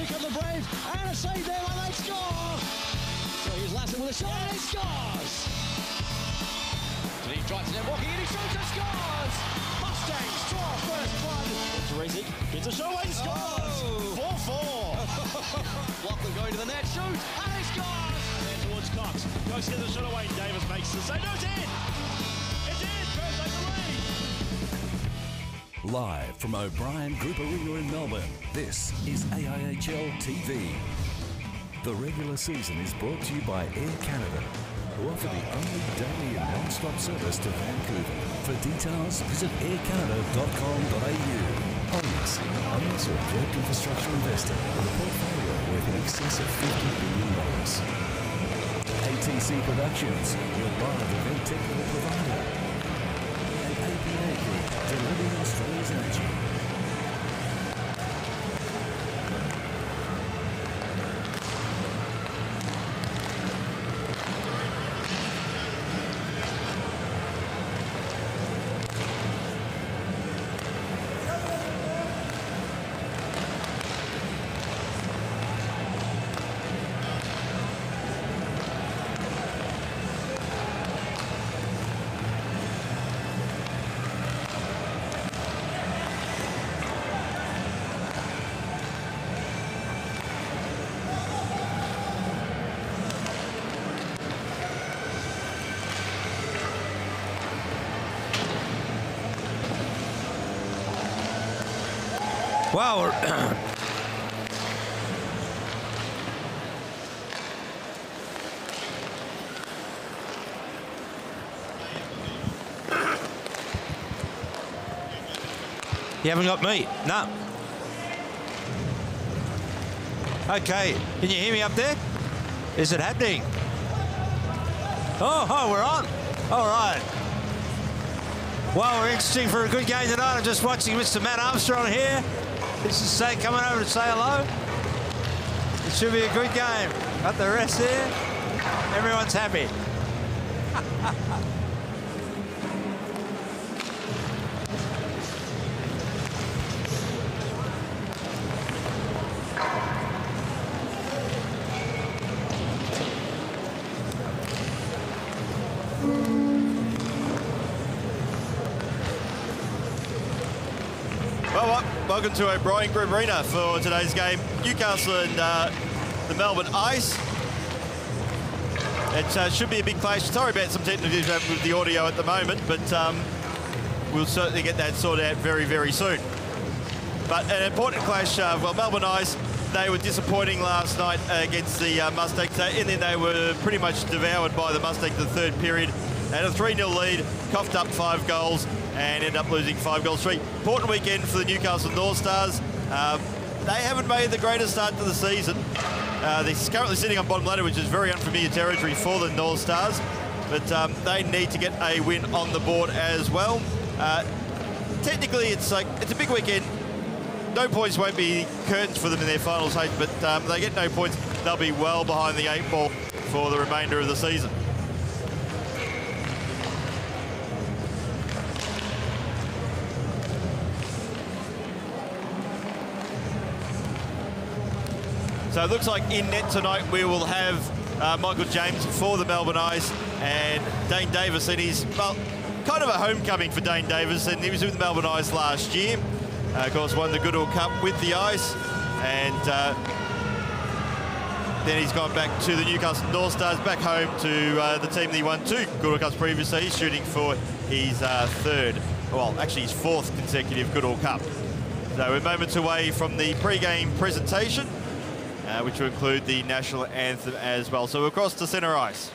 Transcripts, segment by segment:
Here come the Braves, and a save there, and they score! So here's Lassen with a shot, and he scores! He drives it in, walking in, he shoots and scores! Mustangs draw first blood. Teresi gets a shot away, scores! 4-4. Lachlan going to the net, shoots, and he scores! And then towards Cox, goes to the shot away, Davis makes the save. No, it's in! It's in! First over the lead! Live from O'Brien Group Arena in Melbourne, this is AIHL TV. The regular season is brought to you by Air Canada, who offer the only daily and non-stop service to Vancouver. For details, visit aircanada.com.au. Owners or direct infrastructure investor with a portfolio worth in excess of $50 billion. ATC Productions, your live event technical provider. And APA Group, delivering Australia's energy. Wow. You haven't got me? No. Okay, can you hear me up there? Is it happening? Oh, we're on. All right. Well, we're interesting for a good game tonight. I'm just watching Mr. Matt Armstrong here. This is Sat coming over to say hello. It should be a good game. Got the rest there. Everyone's happy. Welcome to O'Brien Group Arena for today's game. Newcastle and the Melbourne Ice. It should be a big clash. Sorry about some technical issues with the audio at the moment, but we'll certainly get that sorted out very, very soon. But an important clash. Well, Melbourne Ice, they were disappointing last night against the Mustangs. In there, they were pretty much devoured by the Mustangs in the third period. They had a 3-0 lead, coughed up 5 goals, and ended up losing 5 goals straight. Important weekend for the Newcastle Northstars. They haven't made the greatest start to the season. They're currently sitting on bottom ladder, which is very unfamiliar territory for the Northstars, but they need to get a win on the board as well. Technically, it's a big weekend. No points won't be curtains for them in their finals, but if they get no points, they'll be well behind the 8 ball for the remainder of the season. So it looks like in net tonight we will have Michael James for the Melbourne Ice and Dane Davis. And he's, well, kind of a homecoming for Dane Davis. And he was with the Melbourne Ice last year. Of course, won the Goodall Cup with the Ice. And then he's gone back to the Newcastle Northstars, back home to the team that he won 2 Goodall Cups previously. He's shooting for his his 4th consecutive Goodall Cup. So we're moments away from the pre-game presentation, which will include the national anthem as well. So we're across to centre ice.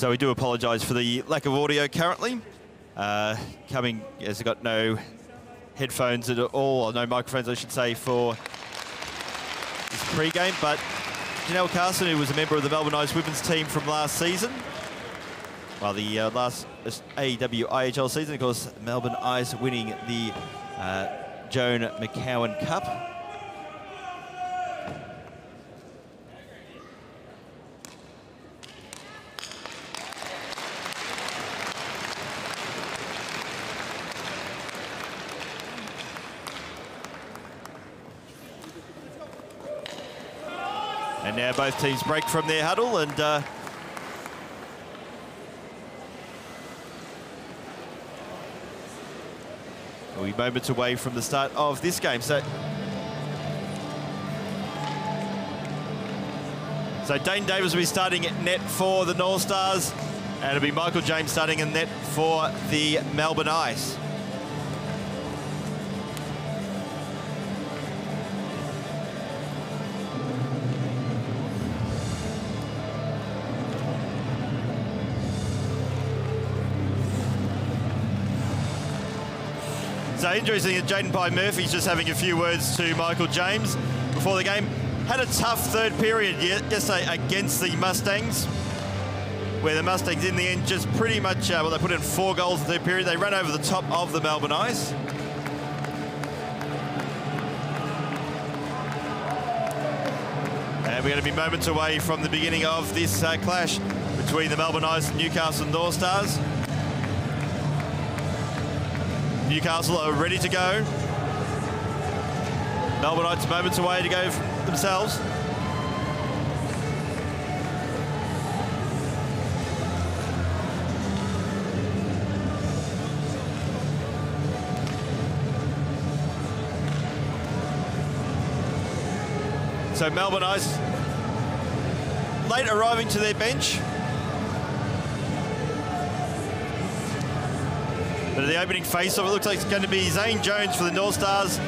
So we do apologise for the lack of audio currently. Coming as I've got no headphones at all, or no microphones I should say, for this pre-game. But Janelle Carson, who was a member of the Melbourne Ice women's team from last season, well, the last AIHL season, of course, Melbourne Ice winning the Joan McCowan Cup. And now both teams break from their huddle, and we'll be moments away from the start of this game. So Dane Davis will be starting at net for the Northstars, and it'll be Michael James starting in net for the Melbourne Ice. So interesting that Jaden Pye Murphy's just having a few words to Michael James before the game. Had a tough third period yesterday against the Mustangs, where the Mustangs in the end just pretty much, well, they put in 4 goals in the third period. They ran over the top of the Melbourne Ice. And we're going to be moments away from the beginning of this clash between the Melbourne Ice and Newcastle Northstars. Newcastle are ready to go. Melbourne Ice moments away to go themselves. So Melbourne Ice late arriving to their bench. But the opening face-off, it looks like it's going to be Zane Jones for the Northstars.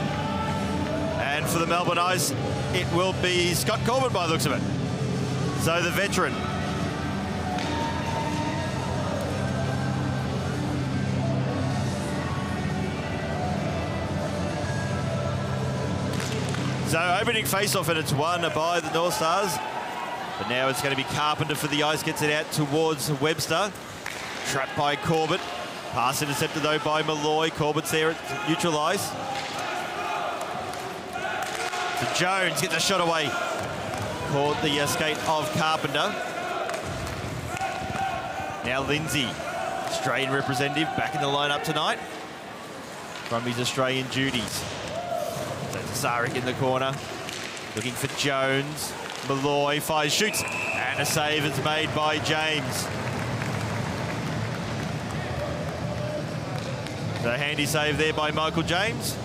And for the Melbourne Ice, it will be Scott Corbett by the looks of it. So the veteran. So opening face-off, and it's won by the Northstars. But now it's going to be Carpenter for the Ice, gets it out towards Webster. Trapped by Corbett. Pass intercepted though by Malloy. Corbett's there at neutral ice. So Jones gets a shot away. Caught the skate of Carpenter. Now Lindsay, Australian representative, back in the lineup tonight from his Australian duties. So Tsarik in the corner, looking for Jones. Malloy fires, shoots, and a save is made by James. So handy save there by Michael James.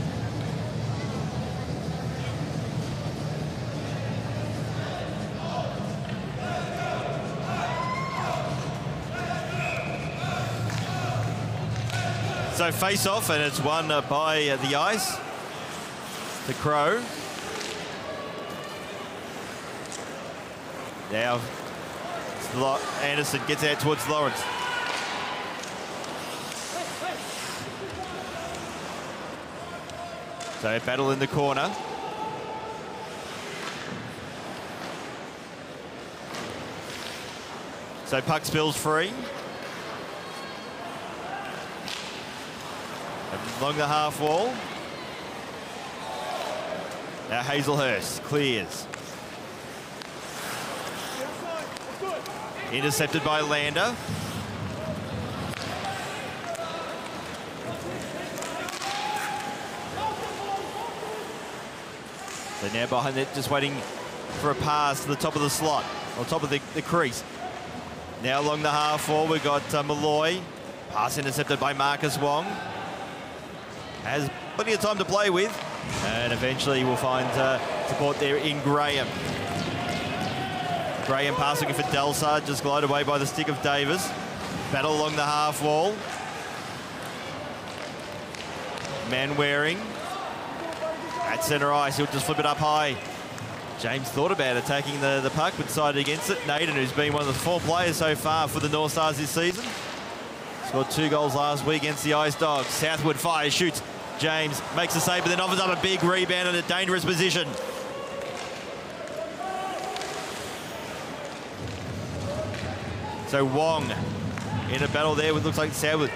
So face off, and it's won by the Ice. The Crow. Now Anderson gets out towards Lawrence. So battle in the corner. So puck spills free. And along the half wall. Now Hazelhurst clears. Intercepted by Lander. So now behind it, just waiting for a pass to the top of the slot, or top of the crease. Now along the half wall, we've got Malloy. Pass intercepted by Marcus Wong. Has plenty of time to play with. And eventually we'll find support there in Graham. Graham pass looking for Delsard, just glided away by the stick of Davis. Battle along the half wall. Manwaring. At centre ice, he'll just flip it up high. James thought about attacking the puck, but decided against it. Naden, who's been one of the 4 players so far for the North Stars this season. Scored 2 goals last week against the Ice Dogs. Southwood fires, shoots. James makes a save, but then offers up a big rebound in a dangerous position. So Wong in a battle there with, looks like Southwood.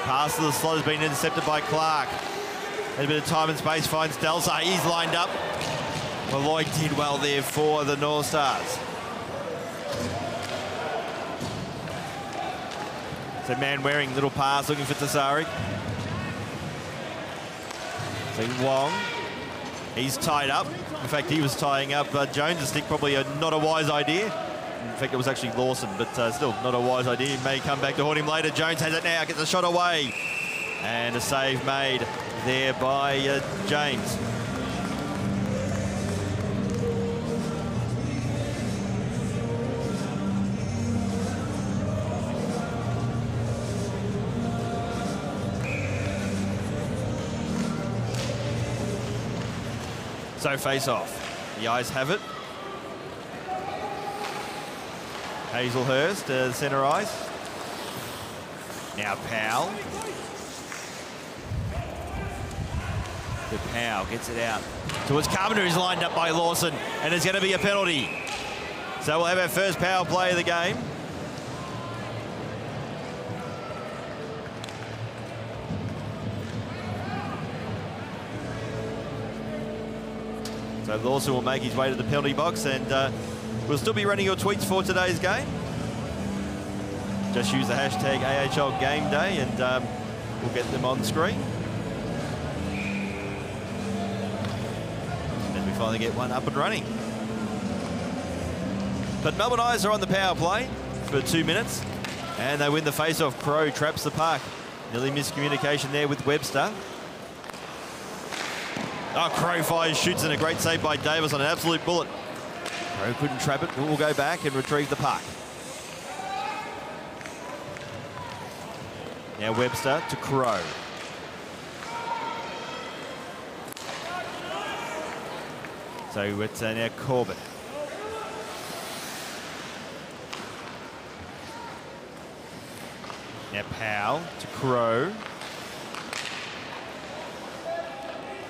Pass to the slot has been intercepted by Clark. A bit of time and space, finds Delsa. He's lined up. Malloy did well there for the North Stars. So Manwaring, little pass, looking for Tasarik. So Wong, he's tied up. In fact, he was tying up Jones' stick, probably not a wise idea. In fact, it was actually Lawson, but still not a wise idea. He may come back to haunt him later. Jones has it now, gets a shot away. And a save made there by James. So face off. The Ice have it. Hazelhurst, centre ice. Now Powell. The Powell gets it out towards Carpenter, who's lined up by Lawson, and it's going to be a penalty. So we'll have our first power play of the game. So Lawson will make his way to the penalty box, and we'll still be running your tweets for today's game. Just use the hashtag AHL Game Day, and we'll get them on screen. And we finally get one up and running. But Melbourne Ice are on the power play for 2 minutes, and they win the face-off. Crow traps the puck. Nearly miscommunication there with Webster. Oh, Crow fires, shoots, and a great save by Davis on an absolute bullet. Crow couldn't trap it, but will go back and retrieve the puck. Now Webster to Crow. So it's now Corbett. Now Powell to Crow.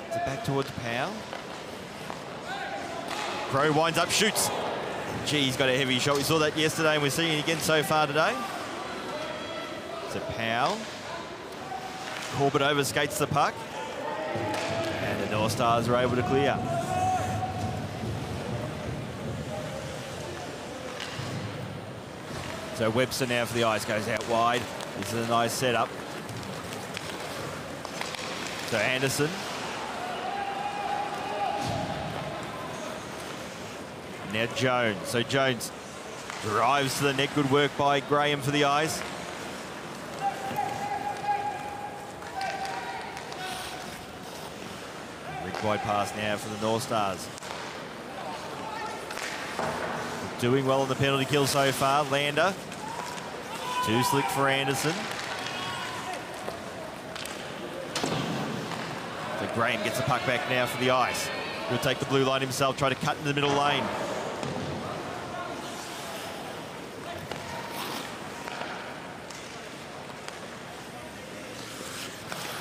Is it back towards Powell? Crow winds up, shoots. Gee, he's got a heavy shot. We saw that yesterday, and we're seeing it again so far today. So Powell. Corbett overskates the puck. And the North Stars are able to clear. So Webster now for the Ice, goes out wide. This is a nice setup. So Anderson. Now Jones. So Jones drives to the net. Good work by Graham for the Ice. Big wide pass now for the North Stars. Doing well on the penalty kill so far. Lander. Too slick for Anderson. So Graham gets the puck back now for the Ice. He'll take the blue line himself, try to cut into the middle lane.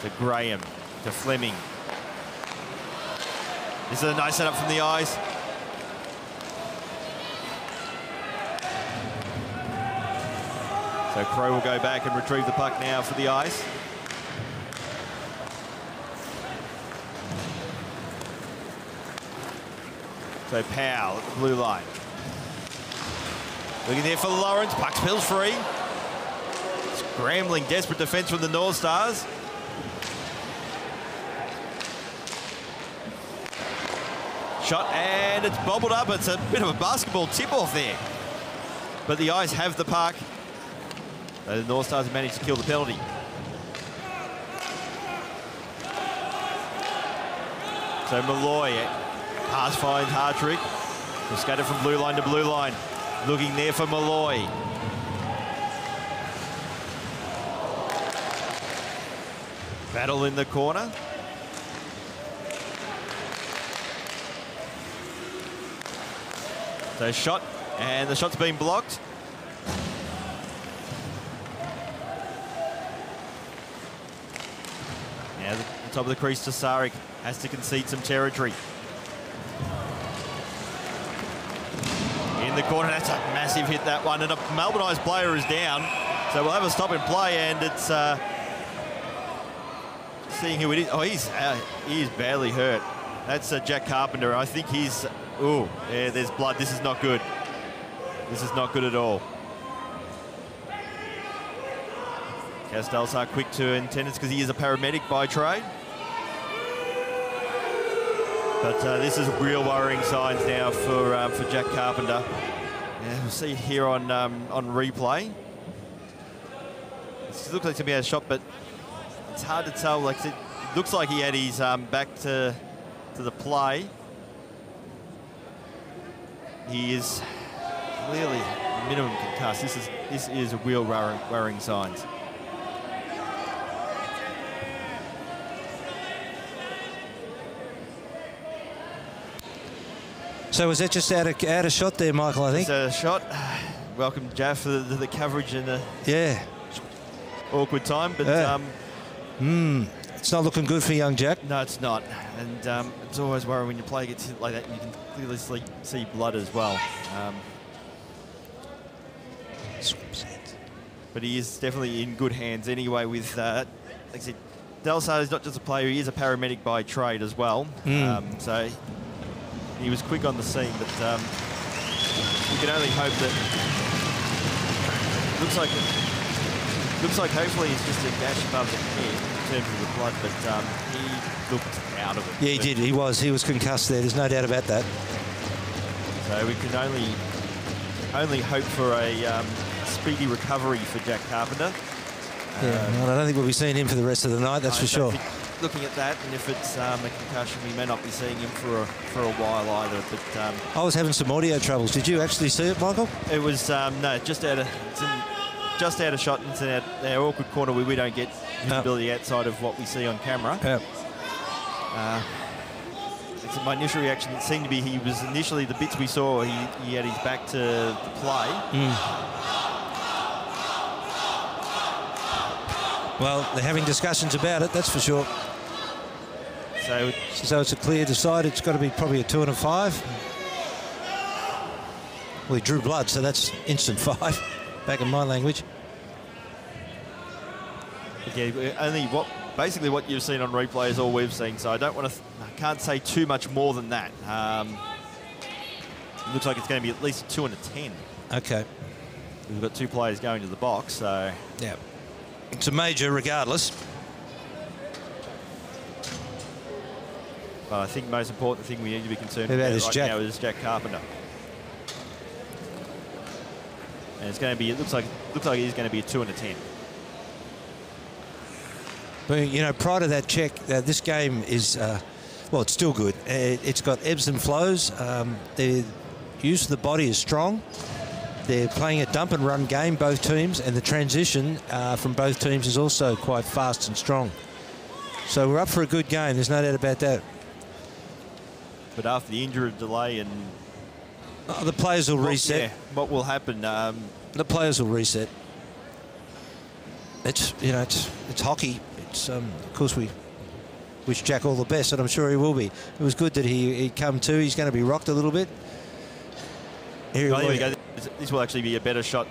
To Graham, to Fleming. This is a nice setup from the Ice. So Crow will go back and retrieve the puck now for the Ice. So Powell at the blue line. Looking there for Lawrence. Puck spills free. Scrambling, desperate defence from the North Stars. Shot, and it's bobbled up. It's a bit of a basketball tip-off there. But the Ice have the puck. The North Stars have managed to kill the penalty. So Malloy, pass finds Hartrick. We'll scatter from blue line to blue line. Looking there for Malloy. Battle in the corner. So shot, and the shot's been blocked. Now the top of the crease to Sarek, has to concede some territory. In the corner, that's a massive hit, that one, and a Melbourne Ice player is down, so we'll have a stop and play, and it's seeing who it is. Oh, he is badly hurt. That's Jack Carpenter. I think he's, oh, yeah, there's blood. This is not good. This is not good at all. Castelsar quick to attendance because he is a paramedic by trade. But this is real worrying signs now for Jack Carpenter. Yeah, we'll see here on replay. It looks like to be a shot, but it's hard to tell. Like it looks like he had his back to the play. He is clearly minimum concussed. This is real worrying signs. So was that just out of shot there, Michael, I think? It's a shot. Welcome, Jaff, for the coverage in a awkward time. But it's not looking good for young Jack. No, it's not. And it's always worrying when your player gets hit like that and you can clearly see blood as well. But he is definitely in good hands anyway with, like I said, Delsar is not just a player, he is a paramedic by trade as well. So he was quick on the scene, but we can only hope that looks like hopefully it's just a gash above the head in terms of the blood, but he looked out of it. Yeah, he did. He was concussed there. There's no doubt about that. So we can only hope for a speedy recovery for Jack Carpenter. Yeah, I don't think we'll be seeing him for the rest of the night. That's for sure. Looking at that, and if it's a concussion, we may not be seeing him for a while either. But I was having some audio troubles. Did you actually see it, Michael? It was no, just out of shot. It's in our awkward corner where we don't get visibility outside of what we see on camera. Yeah. My initial reaction, it seemed to be he was initially the bits we saw. He had his back to the play. Well, they're having discussions about it, that's for sure. So it's a clear decide. It's got to be probably a 2 and a 5. Well, he drew blood, so that's instant 5, back in my language. Okay, basically what you've seen on replay is all we've seen. So I can't say too much more than that. It looks like it's going to be at least a 2 and a 10. Okay. We've got 2 players going to the box, so yeah, it's a major regardless. But I think the most important thing we need to be concerned about right now is Jack Carpenter. And it's going to be, it looks like it is going to be a 2 and a 10. But, you know, prior to that check, this game is, well, it's still good. It's got ebbs and flows. The use of the body is strong. They're playing a dump and run game, both teams, and the transition from both teams is also quite fast and strong. So we're up for a good game. There's no doubt about that. But after the injury delay and the players will reset. Yeah, what will happen? The players will reset. It's, you know, it's hockey. It's of course we wish Jack all the best, and I'm sure he will be. It was good that he come to. He's going to be rocked a little bit. Here we go. This will actually be a better shot.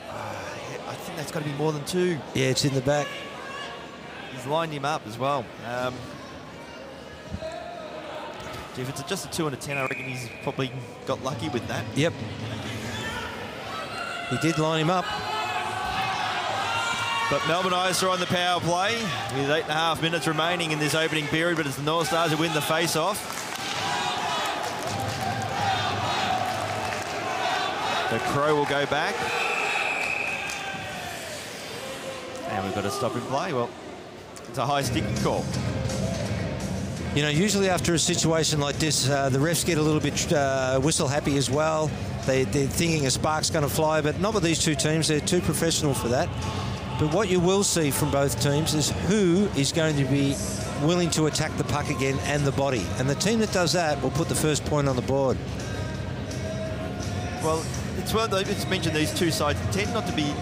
I think that's got to be more than 2. Yeah, it's in the back. He's lined him up as well. If it's just a 2 and a 10, I reckon he's probably got lucky with that. Yep. He did line him up. But Melbourne Ice are on the power play with 8.5 minutes remaining in this opening period, but it's the North Stars who win the face-off. The Crow will go back. And we've got to stop and play. Well, it's a high sticking call. You know, usually after a situation like this, the refs get a little bit whistle happy as well. They're thinking a spark's going to fly, but not with these two teams. They're too professional for that. But what you will see from both teams is who is going to be willing to attack the puck again and the body. And the team that does that will put the first point on the board. Well, it's mentioned these two sides tend not to be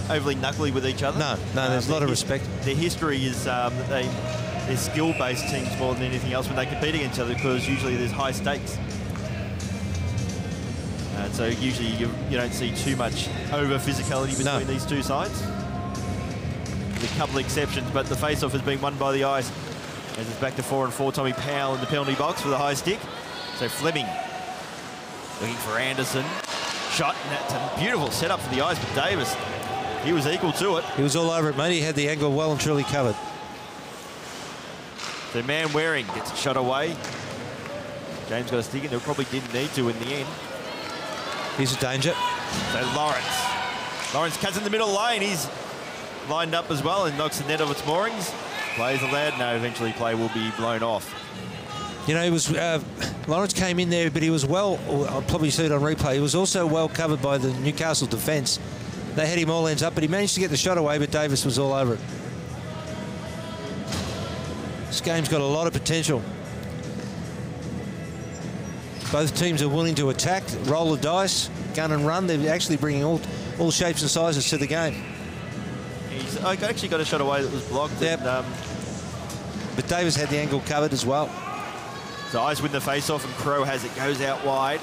overly knuckly with each other. No, there's a lot of respect. Their history is that they're skill-based teams more than anything else when they compete against each other, because usually there's high stakes. So usually you don't see too much over-physicality between these two sides. There's a couple of exceptions, but the face-off has been won by the Ice. As it's back to 4-4, Tommy Powell in the penalty box with a high stick. So Fleming looking for Anderson. Shot, and that's a beautiful setup for the Ice, but Davis, he was equal to it. He was all over it, mate. He had the angle well and truly covered. So Man Waring gets a shot away. James got a stick in there, probably didn't need to in the end. Here's a danger. So Lawrence cuts in the middle lane. He's lined up as well and knocks the net off its moorings. Plays allowed. No, eventually play will be blown off. You know, he was Lawrence came in there, but he was well. I'll probably see it on replay. He was also well covered by the Newcastle defence. They had him all ends up, but he managed to get the shot away. But Davis was all over it. This game's got a lot of potential. Both teams are willing to attack, roll the dice, gun and run. They're actually bringing all shapes and sizes to the game. He's actually got a shot away that was blocked. Yep. But Davis had the angle covered as well. So Ice win the face-off and Crow has it, goes out wide.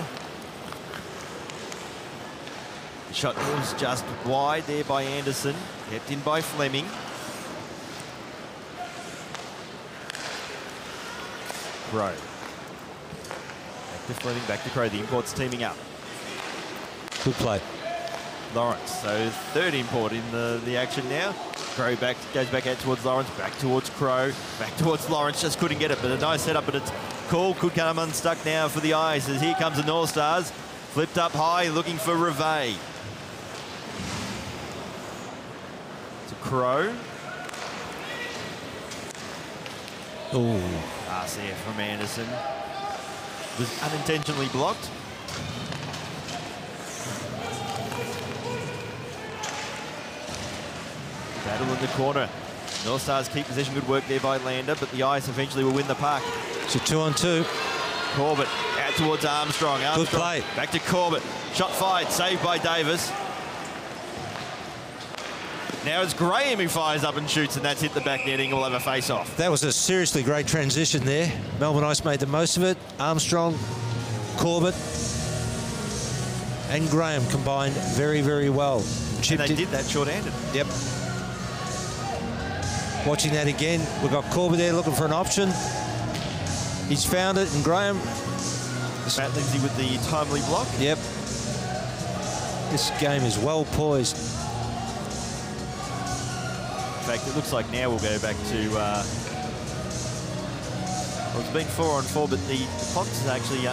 The shot was just wide there by Anderson, kept in by Fleming. Crow. Back to Fleming, back to Crow. The imports teaming up. Good play. Lawrence, so third import in the action now. Crow goes back out towards Lawrence, back towards Crow, back towards Lawrence, just couldn't get it, but a nice setup, but it's cool, could come unstuck now for the Ice as here comes the North Stars, flipped up high, looking for Reve. To Crow. Oh. Pass there from Anderson. Was unintentionally blocked. Battle in the corner. North Stars keep possession. Good work there by Lander, but the Ice eventually will win the puck. It's a 2-on-2. Corbett out towards Armstrong. Good play. Back to Corbett. Shot fired, saved by Davis. Now it's Graham who fires up and shoots, and that's hit the back netting. We'll have a face-off. That was a seriously great transition there. Melbourne Ice made the most of it. Armstrong, Corbett, and Graham combined very, very well. And they did that short-handed. Yep. Watching that again, we've got Corbett there looking for an option. He's found it, and Graham. Matt Lindsay with the timely block. Yep. This game is well poised. In fact, it looks like now we'll go back to. Well, it's been 4-on-4, but the Fox has actually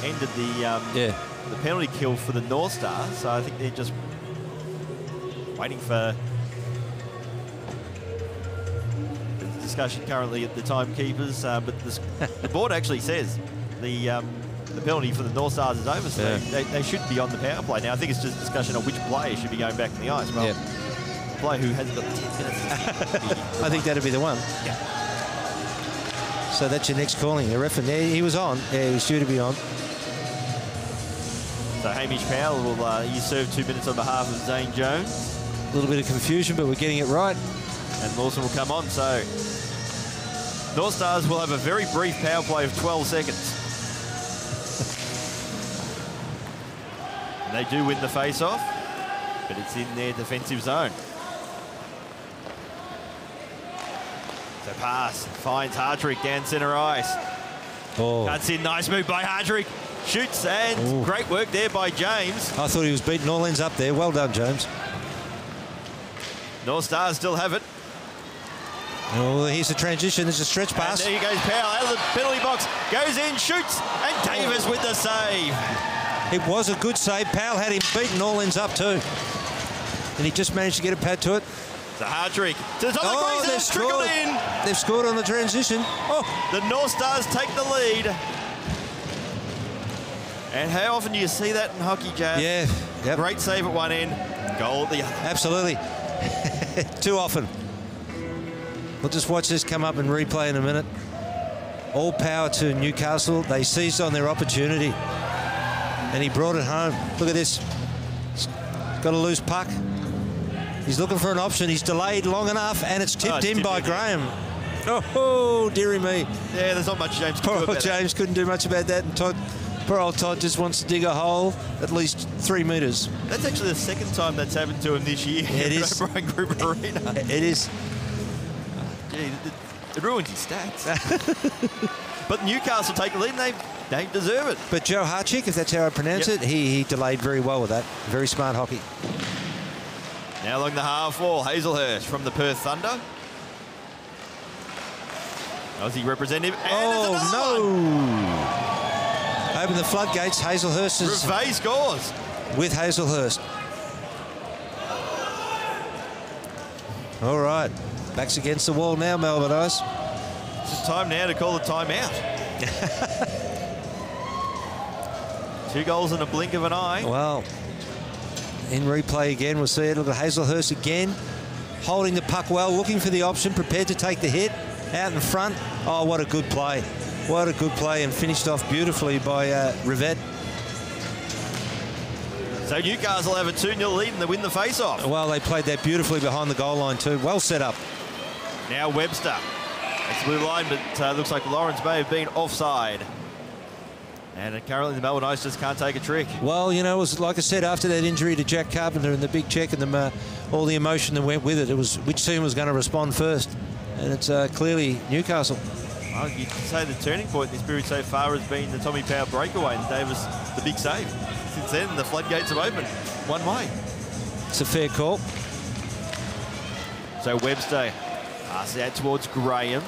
ended the penalty kill for the North Stars. So I think they're just waiting for discussion currently at the timekeepers, but the board actually says the penalty for the North Stars is over, so they should be on the power play. Now, I think it's just a discussion of which player should be going back in the Ice. Well, the player who hasn't got 10 minutes. I think that'd be the one. Yeah. So that's your next calling. The ref, he was on. Yeah, he was due to be on. So Hamish Powell will he served 2 minutes on behalf of Zane Jones. A little bit of confusion, but we're getting it right. And Lawson will come on, so North Stars will have a very brief power play of 12 seconds. And they do win the face-off, but it's in their defensive zone. So pass, finds Hardrick down centre ice. Oh. Cuts in, nice move by Hardrick. Shoots, and great work there by James. I thought he was beating all ends up there. Well done, James. North Stars still have it. Oh, here's the transition. There's a stretch pass. And there goes Powell out of the penalty box. Goes in, shoots, and Davis with the save. It was a good save. Powell had him beaten all ends up too. And he just managed to get a pad to it. So Hardrick to the top of the crease, trickled in. They've scored on the transition. Oh, the North Stars take the lead. And how often do you see that in hockey, Jazz? Yeah. Yep. Great save at one end, goal at the other. Absolutely. Too often. We'll just watch this come up and replay in a minute. All power to Newcastle. They seized on their opportunity. And he brought it home. Look at this. He's got a loose puck. He's looking for an option. He's delayed long enough, and it's tipped in by Graham. Oh, dearie me. Yeah, there's not much James can do Poor about old James couldn't do much about that. And Todd, poor old Todd just wants to dig a hole at least 3 metres. That's actually the second time that's happened to him this year. Yeah, it is. O'Brien Group Arena. It is. Gee, it ruins his stats. But Newcastle take the lead, and they deserve it. But Joe Harchick, if that's how I pronounce it, he delayed very well with that. Very smart hockey. Now along the half wall, Hazelhurst from the Perth Thunder. Aussie representative. And no! Open the floodgates. Hazelhurst is Reveille scores. with Hazelhurst. All right. Backs against the wall now, Melbourne Ice. It's time now to call the timeout. 2 goals in a blink of an eye. Well, in replay again, we'll see it. Look at Hazelhurst again, holding the puck well, looking for the option, prepared to take the hit, out in front. Oh, what a good play. What a good play, and finished off beautifully by Rivette. So Newcastle have a 2-0 lead and they win the face-off. Well, they played that beautifully behind the goal line too. Well set up. Now Webster. It's blue line, but looks like Lawrence may have been offside. And currently the Melbourne Ice just can't take a trick. Well, you know, it was like I said, after that injury to Jack Carpenter and the big check and all the emotion that went with it, it was which team was going to respond first. And it's clearly Newcastle. Well, you can say the turning point in this period so far has been the Tommy Power breakaway and Davis the big save. Since then, the floodgates have opened one way. It's a fair call. So Webster passes out towards Graham.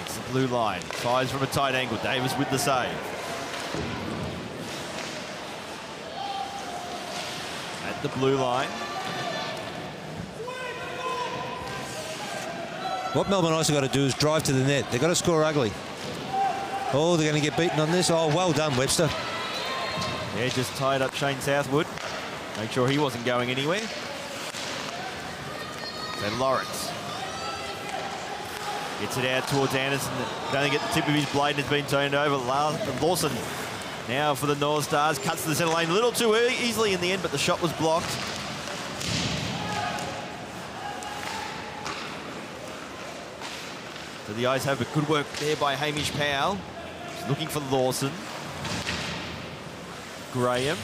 It's the blue line. Fires from a tight angle. Davis with the save. At the blue line. What Melbourne Ice have got to do is drive to the net. They've got to score ugly. Oh, they're going to get beaten on this. Oh, well done, Webster. Yeah, just tied up Shane Southwood. Make sure he wasn't going anywhere. Then Lawrence gets it out towards Anderson. Don't get the tip of his blade and it's been turned over. Lawson now for the North Stars. Cuts to the centre lane a little too easily in the end, but the shot was blocked. So the Ice have a good work there by Hamish Powell. He's looking for Lawson. Graham.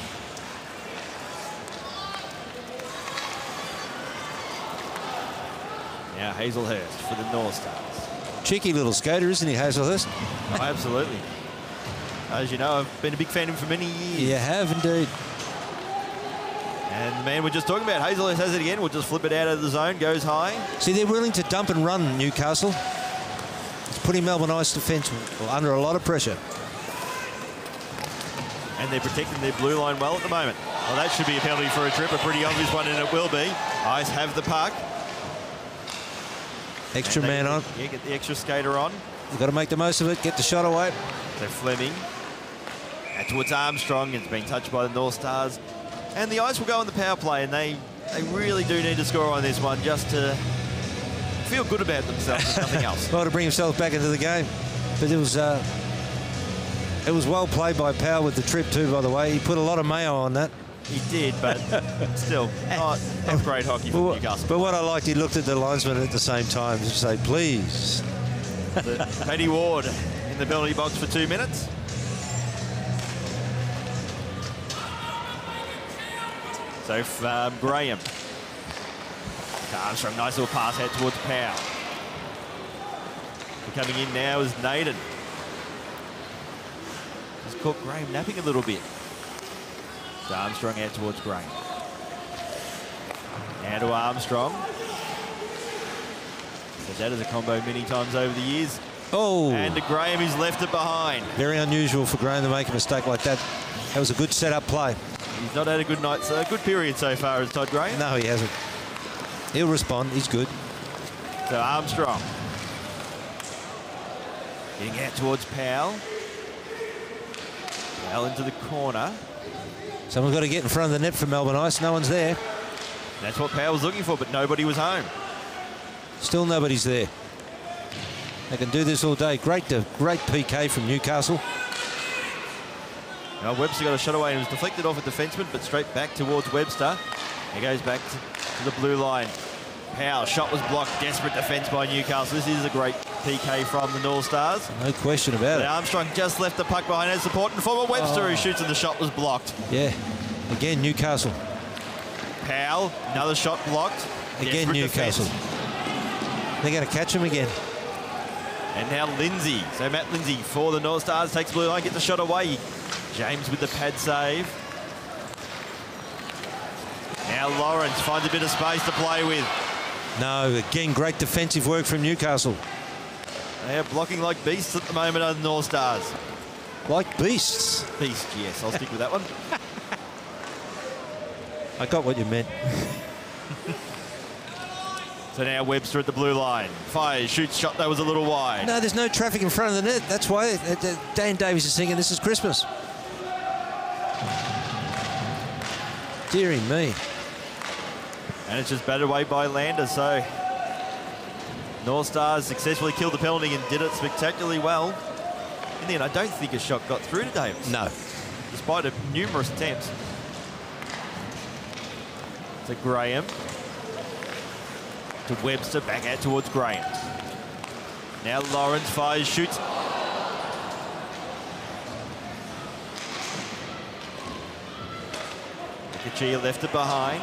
Now Hazelhurst for the North Stars. Cheeky little skater, isn't he, Hazelhurst? Oh, absolutely. As you know, I've been a big fan of him for many years. You have indeed. And the man we're just talking about, Hazelhurst has it again. We'll just flip it out of the zone, goes high. See, they're willing to dump and run, Newcastle. It's putting Melbourne Ice defence under a lot of pressure. And they're protecting their blue line well at the moment. Well, that should be a penalty for a trip, a pretty obvious one, and it will be. Ice have the puck. Extra man on. Yeah, get the extra skater on. You've got to make the most of it, get the shot away. So Fleming. Out towards Armstrong. It's been touched by the North Stars. And the Ice will go on the power play, and they really do need to score on this one just to feel good about themselves, if nothing else. Well, to bring himself back into the game. But it was well played by Powell with the trip too, by the way. He put a lot of mayo on that. He did, but still, not great hockey for Newcastle. But what I liked, he looked at the linesman at the same time to say, please. Paddy Ward in the penalty box for 2 minutes. So Graham. Armstrong, nice little pass out towards Powell. Coming in now is Naden. Just caught Graham napping a little bit. So Armstrong out towards Graham. Now to Armstrong. Said that as a combo many times over the years. Oh. And to Graham, who's left it behind. Very unusual for Graham to make a mistake like that. That was a good set-up play. He's not had a good night, so a good period so far as Todd Graham. No, he hasn't. He'll respond. He's good. So Armstrong. Getting out towards Powell. Powell into the corner. Someone's got to get in front of the net for Melbourne Ice. No one's there. That's what Powell was looking for, but nobody was home. Still nobody's there. They can do this all day. Great PK from Newcastle. Now Webster got a shot away and was deflected off a defenseman, but straight back towards Webster. He goes back to the blue line. Powell, shot was blocked. Desperate defence by Newcastle. This is a great PK from the North Stars. No question about it. Armstrong just left the puck behind as support, and former Webster who shoots and the shot was blocked. Yeah, again Newcastle. Powell, another shot blocked. Again Desperate Newcastle. defence. They're going to catch him again. And now Lindsay. So Matt Lindsay for the North Stars takes blue line, gets the shot away. James with the pad save. Now Lawrence finds a bit of space to play with. No, again, great defensive work from Newcastle. They are blocking like beasts at the moment on the North Stars. Like beasts. Beast, yes, I'll stick with that one. I got what you meant. So now Webster at the blue line. Fires, shoots, shot that was a little wide. No, there's no traffic in front of the net. That's why Dan Davies is singing This Is Christmas. Deary me. And it's just batted away by Lander, so North Stars successfully killed the penalty and did it spectacularly well. In the end, I don't think a shot got through to Davis. No. Despite numerous attempts. To Graham. To Webster, back out towards Graham. Now Lawrence fires, shoots. Kachia left it behind.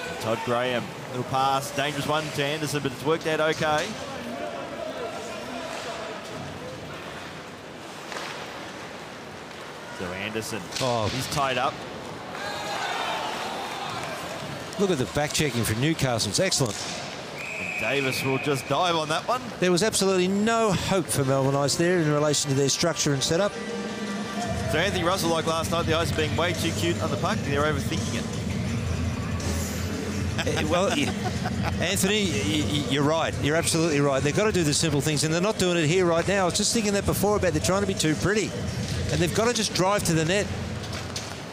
And Todd Graham, little pass, dangerous one to Anderson, but it's worked out okay. So Anderson, he's tied up. Look at the back checking for Newcastle. It's excellent. And Davis will just dive on that one. There was absolutely no hope for Melbourne Ice there in relation to their structure and setup. So Anthony Russell, like last night, the Ice being way too cute on the puck, they're overthinking it. Well, Anthony, you're right. You're absolutely right. They've got to do the simple things, and they're not doing it here right now. I was just thinking that before about they're trying to be too pretty. And they've got to just drive to the net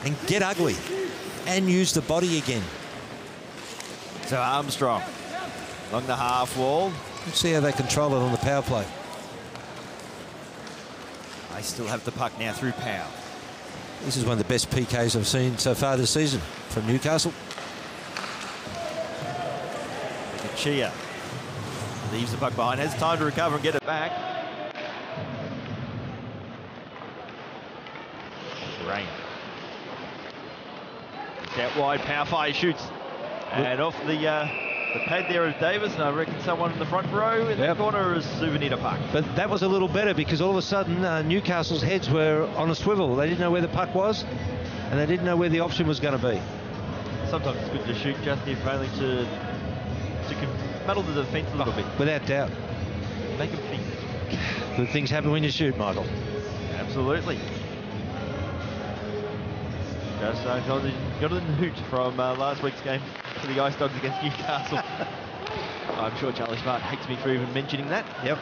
and get ugly and use the body again. So Armstrong along the half wall. Let's see how they control it on the power play. They still have the puck now through Powell. This is one of the best PKs I've seen so far this season from Newcastle. Chia leaves the puck behind, has time to recover and get it back. Rain. It's out wide, Power fire shoots. And off the pad there of Davis, and I reckon someone in the front row in the corner is souvenir to puck. But that was a little better because all of a sudden Newcastle's heads were on a swivel. They didn't know where the puck was, and they didn't know where the option was going to be. Sometimes it's good to shoot just if only to muddle the defence a little bit. Without doubt. Make them think. Good things happen when you shoot, Michael. Absolutely. Just Jonathan Hoot from last week's game for the Ice Dogs against Newcastle. I'm sure Charlie Smart hates me for even mentioning that. Yep.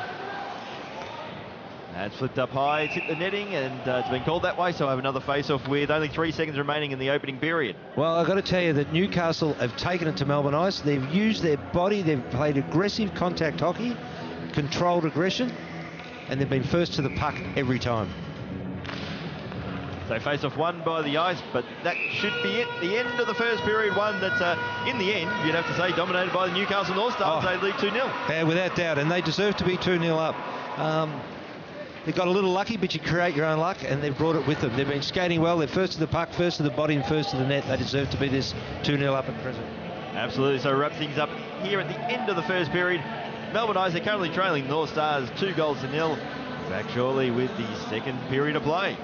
And it's flipped up high, it's hit the netting, and it's been called that way, so I have another face-off with only 3 seconds remaining in the opening period. Well, I've got to tell you that Newcastle have taken it to Melbourne Ice. They've used their body, they've played aggressive contact hockey, controlled aggression, and they've been first to the puck every time. So face-off won by the Ice, but that should be it. The end of the first period, one that's, in the end, you'd have to say, dominated by the Newcastle Northstars. They lead 2-0. Yeah, without doubt, and they deserve to be 2-0 up. They got a little lucky, but you create your own luck, and they've brought it with them. They've been skating well. They're first to the puck, first to the body, and first to the net. They deserve to be this 2-0 up at present. Absolutely. So wrap things up here at the end of the first period. Melbourne Ice are currently trailing North Stars 2-0. Back shortly with the second period of play.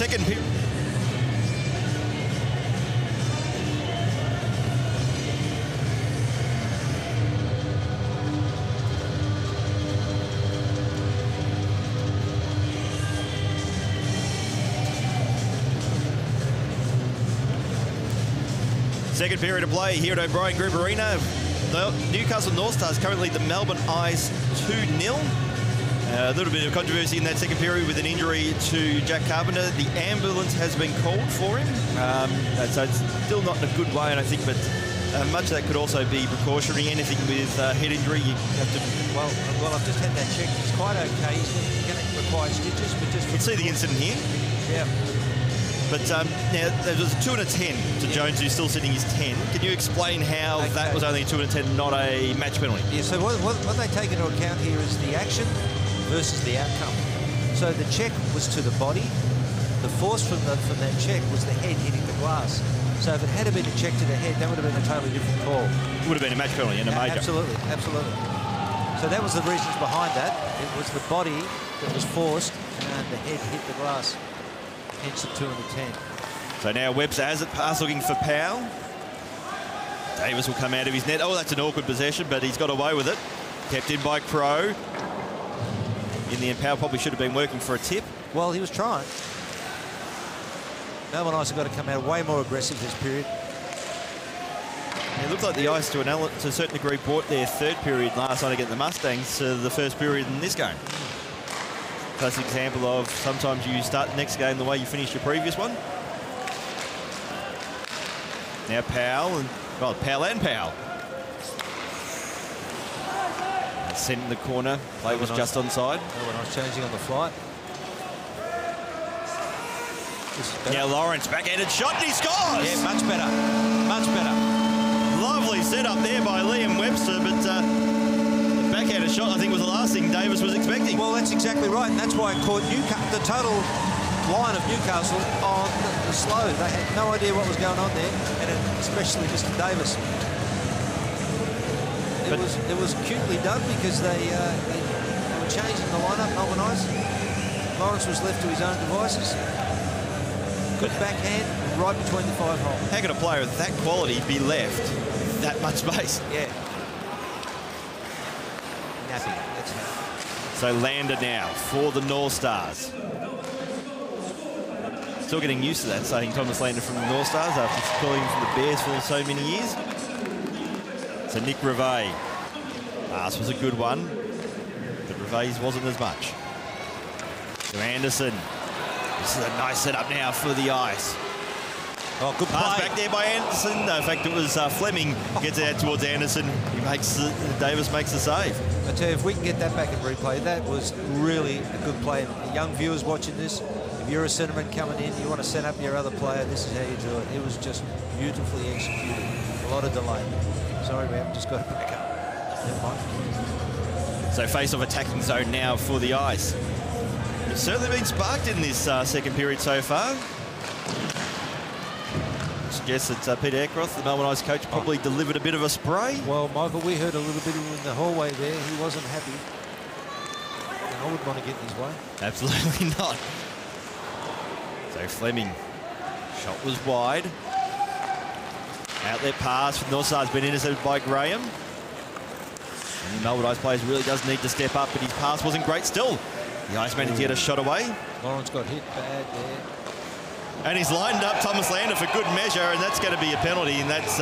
second period. Second period of play here at O'Brien Group Arena. The Newcastle Northstars currently the Melbourne Ice 2-0. A little bit of controversy in that second period with an injury to Jack Carpenter. The ambulance has been called for him. So it's still not in a good way, I don't think, but much of that could also be precautionary. Anything with head injury, you have to... Well, I've just had that checked. He's quite okay. He's going to require stitches, but just... You can see the incident here. Yeah. But now, there was a 2 and a 10 to Jones, who's still sitting his 10. Can you explain how that was only a 2 and a 10, not a match penalty? Yeah, so what they take into account here is the action versus the outcome. So the check was to the body. The force from that check was the head hitting the glass. So if it had been a check to the head, that would have been a totally different call. It would have been a match penalty and a major. Absolutely, absolutely. So that was the reasons behind that. It was the body that was forced and the head hit the glass. Hence the 2 and the 10. So now Webster has it, pass looking for Powell. Davis will come out of his net. Oh, that's an awkward possession, but he's got away with it. Kept in by Crow. In the end, Powell probably should have been working for a tip. Well, he was trying. Melbourne Ice have got to come out way more aggressive this period. It looked like the Ice, to a certain degree, brought their third period last night against the Mustangs to the first period in this game. Classic example of sometimes you start the next game the way you finished your previous one. Now Powell, and Powell. Sent in the corner, play was just onside. Melbourne Ice changing on the flight. Now Lawrence, backhanded shot, and he scores! Yeah, much better, much better. Lovely setup there by Liam Webster, but the backhanded shot, I think, was the last thing Davis was expecting. Well, that's exactly right, and that's why it caught the total line of Newcastle on the slow. They had no idea what was going on there, and especially Mr. Davis. It was cutely done because they were changing the lineup, Melbourne Ice. Lawrence was left to his own devices. Good backhand right between the 5 hole. How could a player of that quality be left that much space? Yeah. Nappy. That's nappy. So Lander now for the North Stars. Still getting used to that, saying Thomas Lander from the North Stars after calling him from the Bears for so many years. So Nick Revay. Pass was a good one, but Revay's wasn't as much. To Anderson. This is a nice setup now for the Ice. Oh, good pass play. Back there by Anderson. No, in fact, it was Fleming gets it out towards Anderson. Davis makes the save. I tell you, if we can get that back in replay, that was really a good play. And young viewers watching this, if you're a centreman coming in, you want to set up your other player, this is how you do it. It was just beautifully executed. A lot of delay. Sorry, we haven't just got it back up. Never mind. So face-off attacking zone now for the Ice. It's certainly been sparked in this second period so far. Suggests that Peter Eckroth, the Melbourne Ice coach, probably delivered a bit of a spray. Well, Michael, we heard a little bit in the hallway there. He wasn't happy. And I wouldn't want to get in his way. Absolutely not. So Fleming, shot was wide. Outlet pass, Northstar's been intercepted by Graham. And the Melbourne Ice players really does need to step up, but his pass wasn't great still. The Ice managed to get a shot away. Lawrence got hit bad there. And he's lined up Thomas Lander for good measure, and that's going to be a penalty, and that's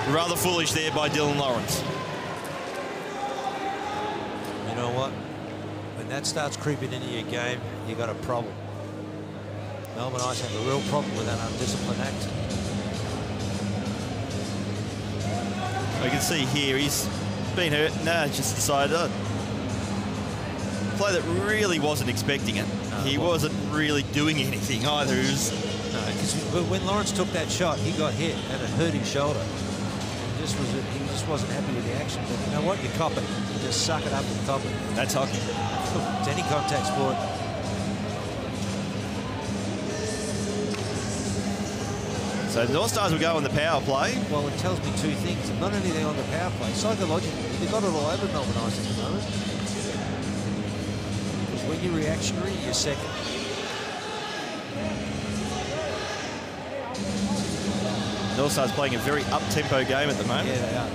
rather foolish there by Dylan Lawrence. You know what? When that starts creeping into your game, you got a problem. Melbourne Ice have a real problem with that undisciplined act. You can see here he's been hurt. No, just decided play that really wasn't expecting it. He wasn't really doing anything either. He was... No, because when Lawrence took that shot, he got hit and it hurt his shoulder. He just wasn't happy with the action. But you know what? You cop it. You just suck it up and cop it. That's hockey. It's any contact sport. So the North Stars will go on the power play. Well, it tells me two things. Not only are they on the power play, psychologically, they've got it all over Melbourne Ice at the moment. When you're reactionary, you're second. Northstars playing a very up-tempo game at the moment. Yeah, they are.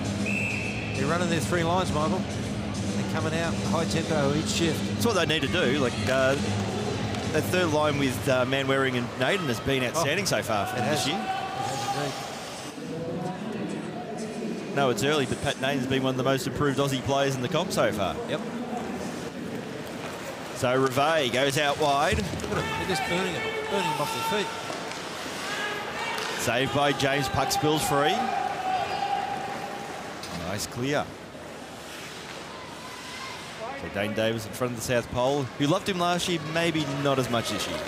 They're running their 3 lines, Michael. They're coming out high tempo each shift. That's what they need to do. Like that third line with Manwaring and Naden has been outstanding so far for them this year. It has indeed. No, it's early, but Pat Naden's been one of the most improved Aussie players in the comp so far. Yep. So Reve goes out wide. Look at him. They're just burning him off their feet. Saved by James. Puck spills free. Nice clear. So Dane Davis in front of the South Pole, who loved him last year, maybe not as much this year.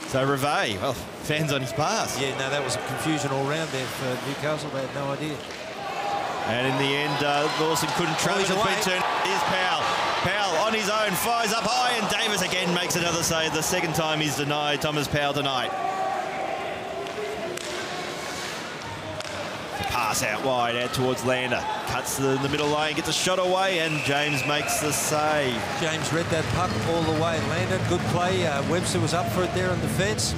So Reve, well, fans on his pass. Yeah, no, that was confusion all round there for Newcastle. They had no idea. And in the end, Lawson couldn't travel. It's been turned. Here's Powell. Powell on his own, fires up high, and Davis again makes another save. The second time he's denied. Thomas Powell denied. The pass out wide, out towards Lander. Cuts to the middle lane, gets a shot away, and James makes the save. James read that puck all the way. Lander, good play. Webster was up for it there on defence.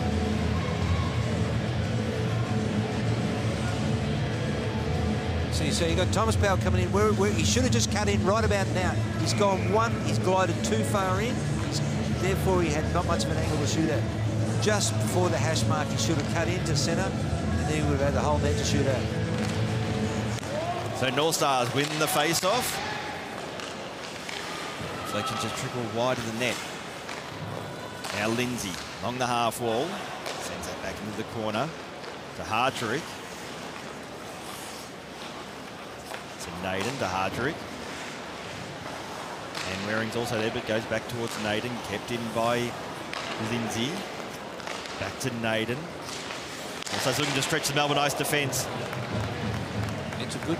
So you got Thomas Powell coming in where he should have just cut in right about now. He's gone one, he's glided too far in, therefore he had not much of an angle to shoot at. Just before the hash mark, he should have cut into centre, and then he would have had the whole net to shoot at. So Northstars win the face-off. Deflection just trickled wide of the net. Now Lindsay along the half wall, sends that back into the corner to Hardrick. To Naden, to Hardrick. And Waring's also there, but goes back towards Naden, kept in by Lindsay. Back to Naden. Also looking to stretch the Melbourne Ice defence. It's a good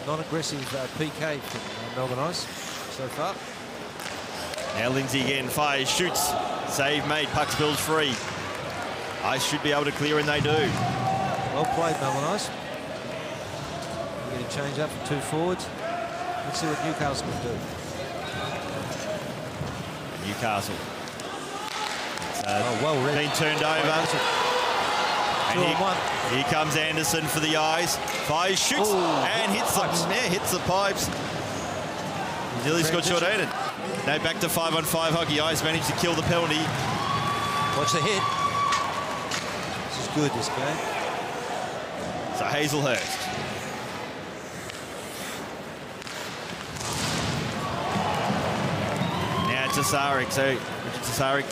non-aggressive PK from Melbourne Ice so far. Now Lindsay again fires, shoots, save made, puck spills free. Ice should be able to clear, and they do. Well played, Melbourne Ice. We're going to change up from 2 forwards. Let's see what Newcastle can do. Newcastle. Well read. Been turned over. And here comes Anderson for the eyes. Fires, shoots, and hits the pipes. Nearly got short-handed. Now back to 5-on-5 hockey. Ice managed to kill the penalty. Watch the hit. This is good, this game. So Hazelhurst. Now Tasarik. So Richard Tasarik.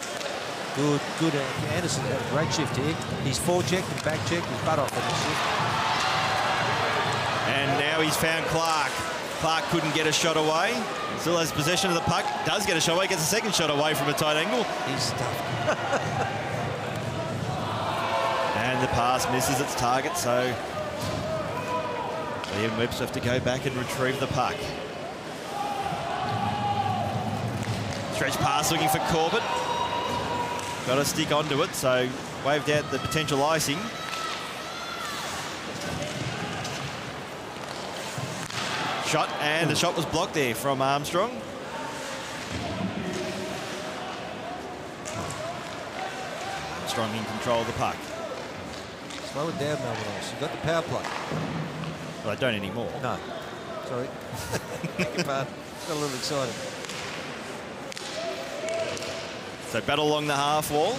Good. Anderson had a great shift here. He's forechecked and back-checked. He's butt off on the shift. And now he's found Clark. Clark couldn't get a shot away. Still has possession of the puck. Does get a shot away. Gets a second shot away from a tight angle. He's stuffed. And the pass misses its target, so Liam Webster have to go back and retrieve the puck. Stretch pass looking for Corbett. Got to stick onto it, so waved out the potential icing. Shot, and the shot was blocked there from Armstrong. Armstrong in control of the puck. Slow it down, Melbourne Ice. You've got the power play. Well, I don't anymore. No. Sorry. Beg your pardon. Got a little excited. So battle along the half wall.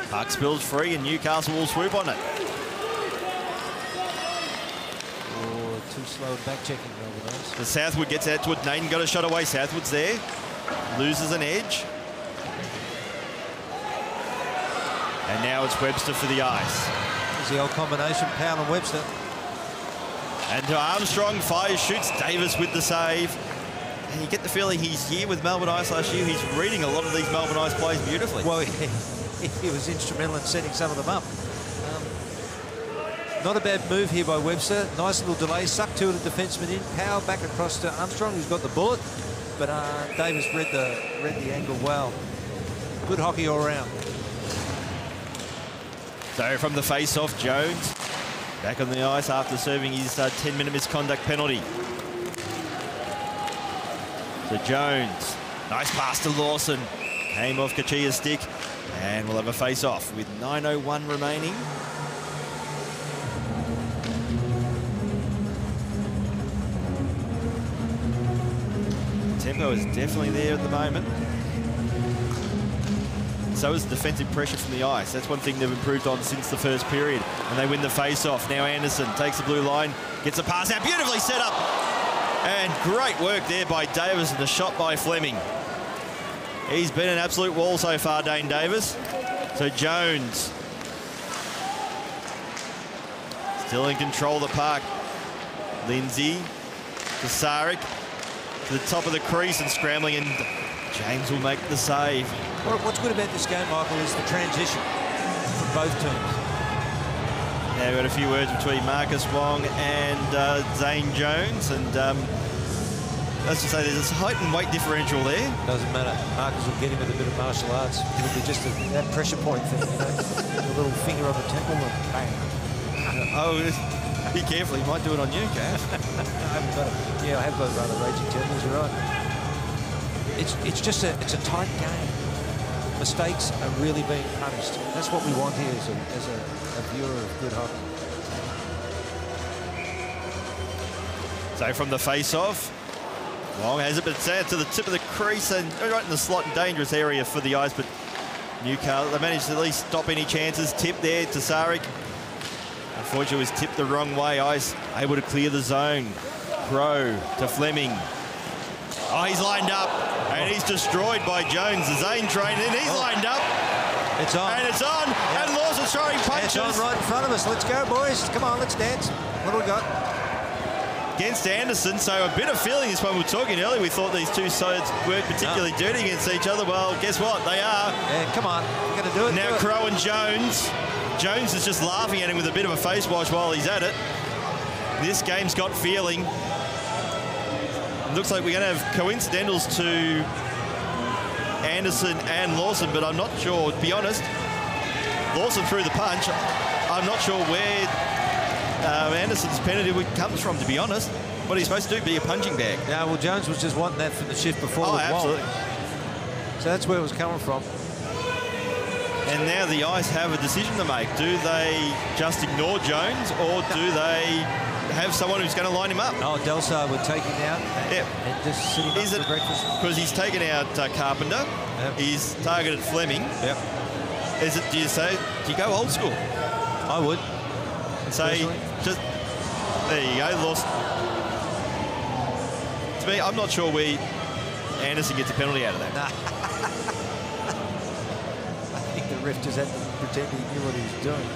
Puck spills free and Newcastle will swoop on it. Too slow and back-checking, Melbourne Ice. The Southwood gets out to it. Naden got a shot away. Southwood's there. Loses an edge. And now it's Webster for the ice. There's the old combination, Powell and Webster. And to Armstrong, fires, shoots. Davis with the save. And you get the feeling he's here with Melbourne Ice last year. He's reading a lot of these Melbourne Ice plays beautifully. Well, he was instrumental in setting some of them up. Not a bad move here by Webster. Nice little delay. Sucked two of the defensemen in. Powell back across to Armstrong, who's got the bullet. But Davis read the angle well. Good hockey all round. So from the face-off, Jones back on the ice after serving his 10-minute misconduct penalty. So Jones, nice pass to Lawson. Came off Kachia's stick. And we'll have a face-off with 9:01 remaining. Tempo is definitely there at the moment. So is defensive pressure from the ice. That's one thing they've improved on since the first period. And they win the face-off. Now Anderson takes the blue line, gets a pass out, beautifully set up. And great work there by Davis and the shot by Fleming. He's been an absolute wall so far, Dane Davis. So Jones still in control of the park. Lindsay to Sarek to the top of the crease and scrambling, and James will make the save. What's good about this game, Michael, is the transition for both teams. Now we've got a few words between Marcus Wong and Zane Jones, and let's just say there's a height and weight differential there. Doesn't matter. Marcus will get him with a bit of martial arts. It'll be just that pressure point thing, you know, a little finger on the temple and bang. Oh, be careful, he might do it on you, Cass. I have got rather raging temples, you're right. It's just it's a tight game. Mistakes are really being punished. That's what we want here as a viewer of good hockey. So from the face-off, Wong has it, but it's out to the tip of the crease and right in the slot, dangerous area for the Ice, but Newcastle, they managed to at least stop any chances. Tip there to Sarek. Unfortunately, it was tipped the wrong way. Ice able to clear the zone. Crow to Fleming. Oh, he's lined up, and he's destroyed by Jones. The Zane train in, he's lined up. It's on. And it's on, and Lawson's throwing punches. It's on right in front of us. Let's go, boys. Come on, let's dance. What do we got? Against Anderson, so a bit of feeling this one. We were talking earlier, we thought these two sides weren't particularly dirty against each other. Well, guess what? They are. Yeah, come on. We're going to do it. Now Crow and Jones. Jones is just laughing at him with a bit of a face wash while he's at it. This game's got feeling. It looks like we're going to have coincidentals to Anderson and Lawson, but I'm not sure, to be honest. Lawson threw the punch. I'm not sure where Anderson's penalty comes from, to be honest. What are you supposed to do, be a punching bag? Yeah, well, Jones was just wanting that from the shift before. Oh, absolutely. So that's where it was coming from. And now the Ice have a decision to make. Do they just ignore Jones, or do they have someone who's going to line him up? Oh, Delsar would take him out and just sit him up for breakfast. Because he's taken out Carpenter. Yep. He's targeted Fleming. Yep. Do you go old school? I would. And say, just, there you go, lost. To me, I'm not sure where Anderson gets a penalty out of that. Nah. I think the ref just had to pretend he knew what he was doing.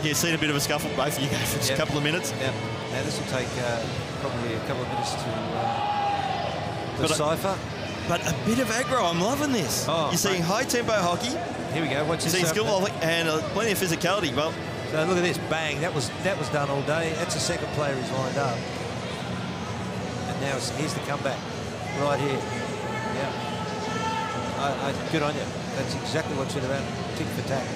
Yeah, seen a bit of a scuffle, both of you go for just a couple of minutes. Yep. Now this will take probably a couple of minutes to decipher. But a bit of aggro, I'm loving this. Oh, you're seeing high-tempo hockey. Here we go. Watch this. You're seeing skill and plenty of physicality. Well, so look at this, bang! That was done all day. That's the second player he's lined up, and now here's the comeback, right here. Yeah, good on you. That's exactly what should have happened. Tick for tack.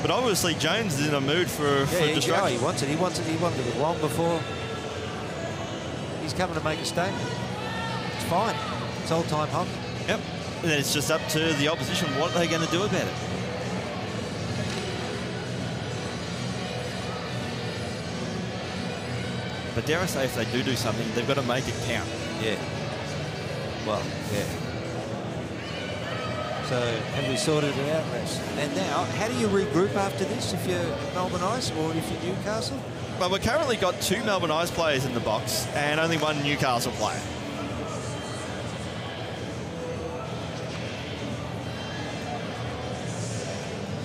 But obviously Jones is in a mood for destruction. Yeah, he wants it. He wanted it with Wong before. He's coming to make a statement. It's fine. It's old-time hockey. Yep. And then it's just up to the opposition. What are they going to do about it? But dare I say, if they do something, they've got to make it count. Yeah. Well, yeah. So, have we sorted it out, Rex? And now, how do you regroup after this if you're Melbourne Ice or if you're Newcastle? Well, we've currently got 2 Melbourne Ice players in the box and only 1 Newcastle player.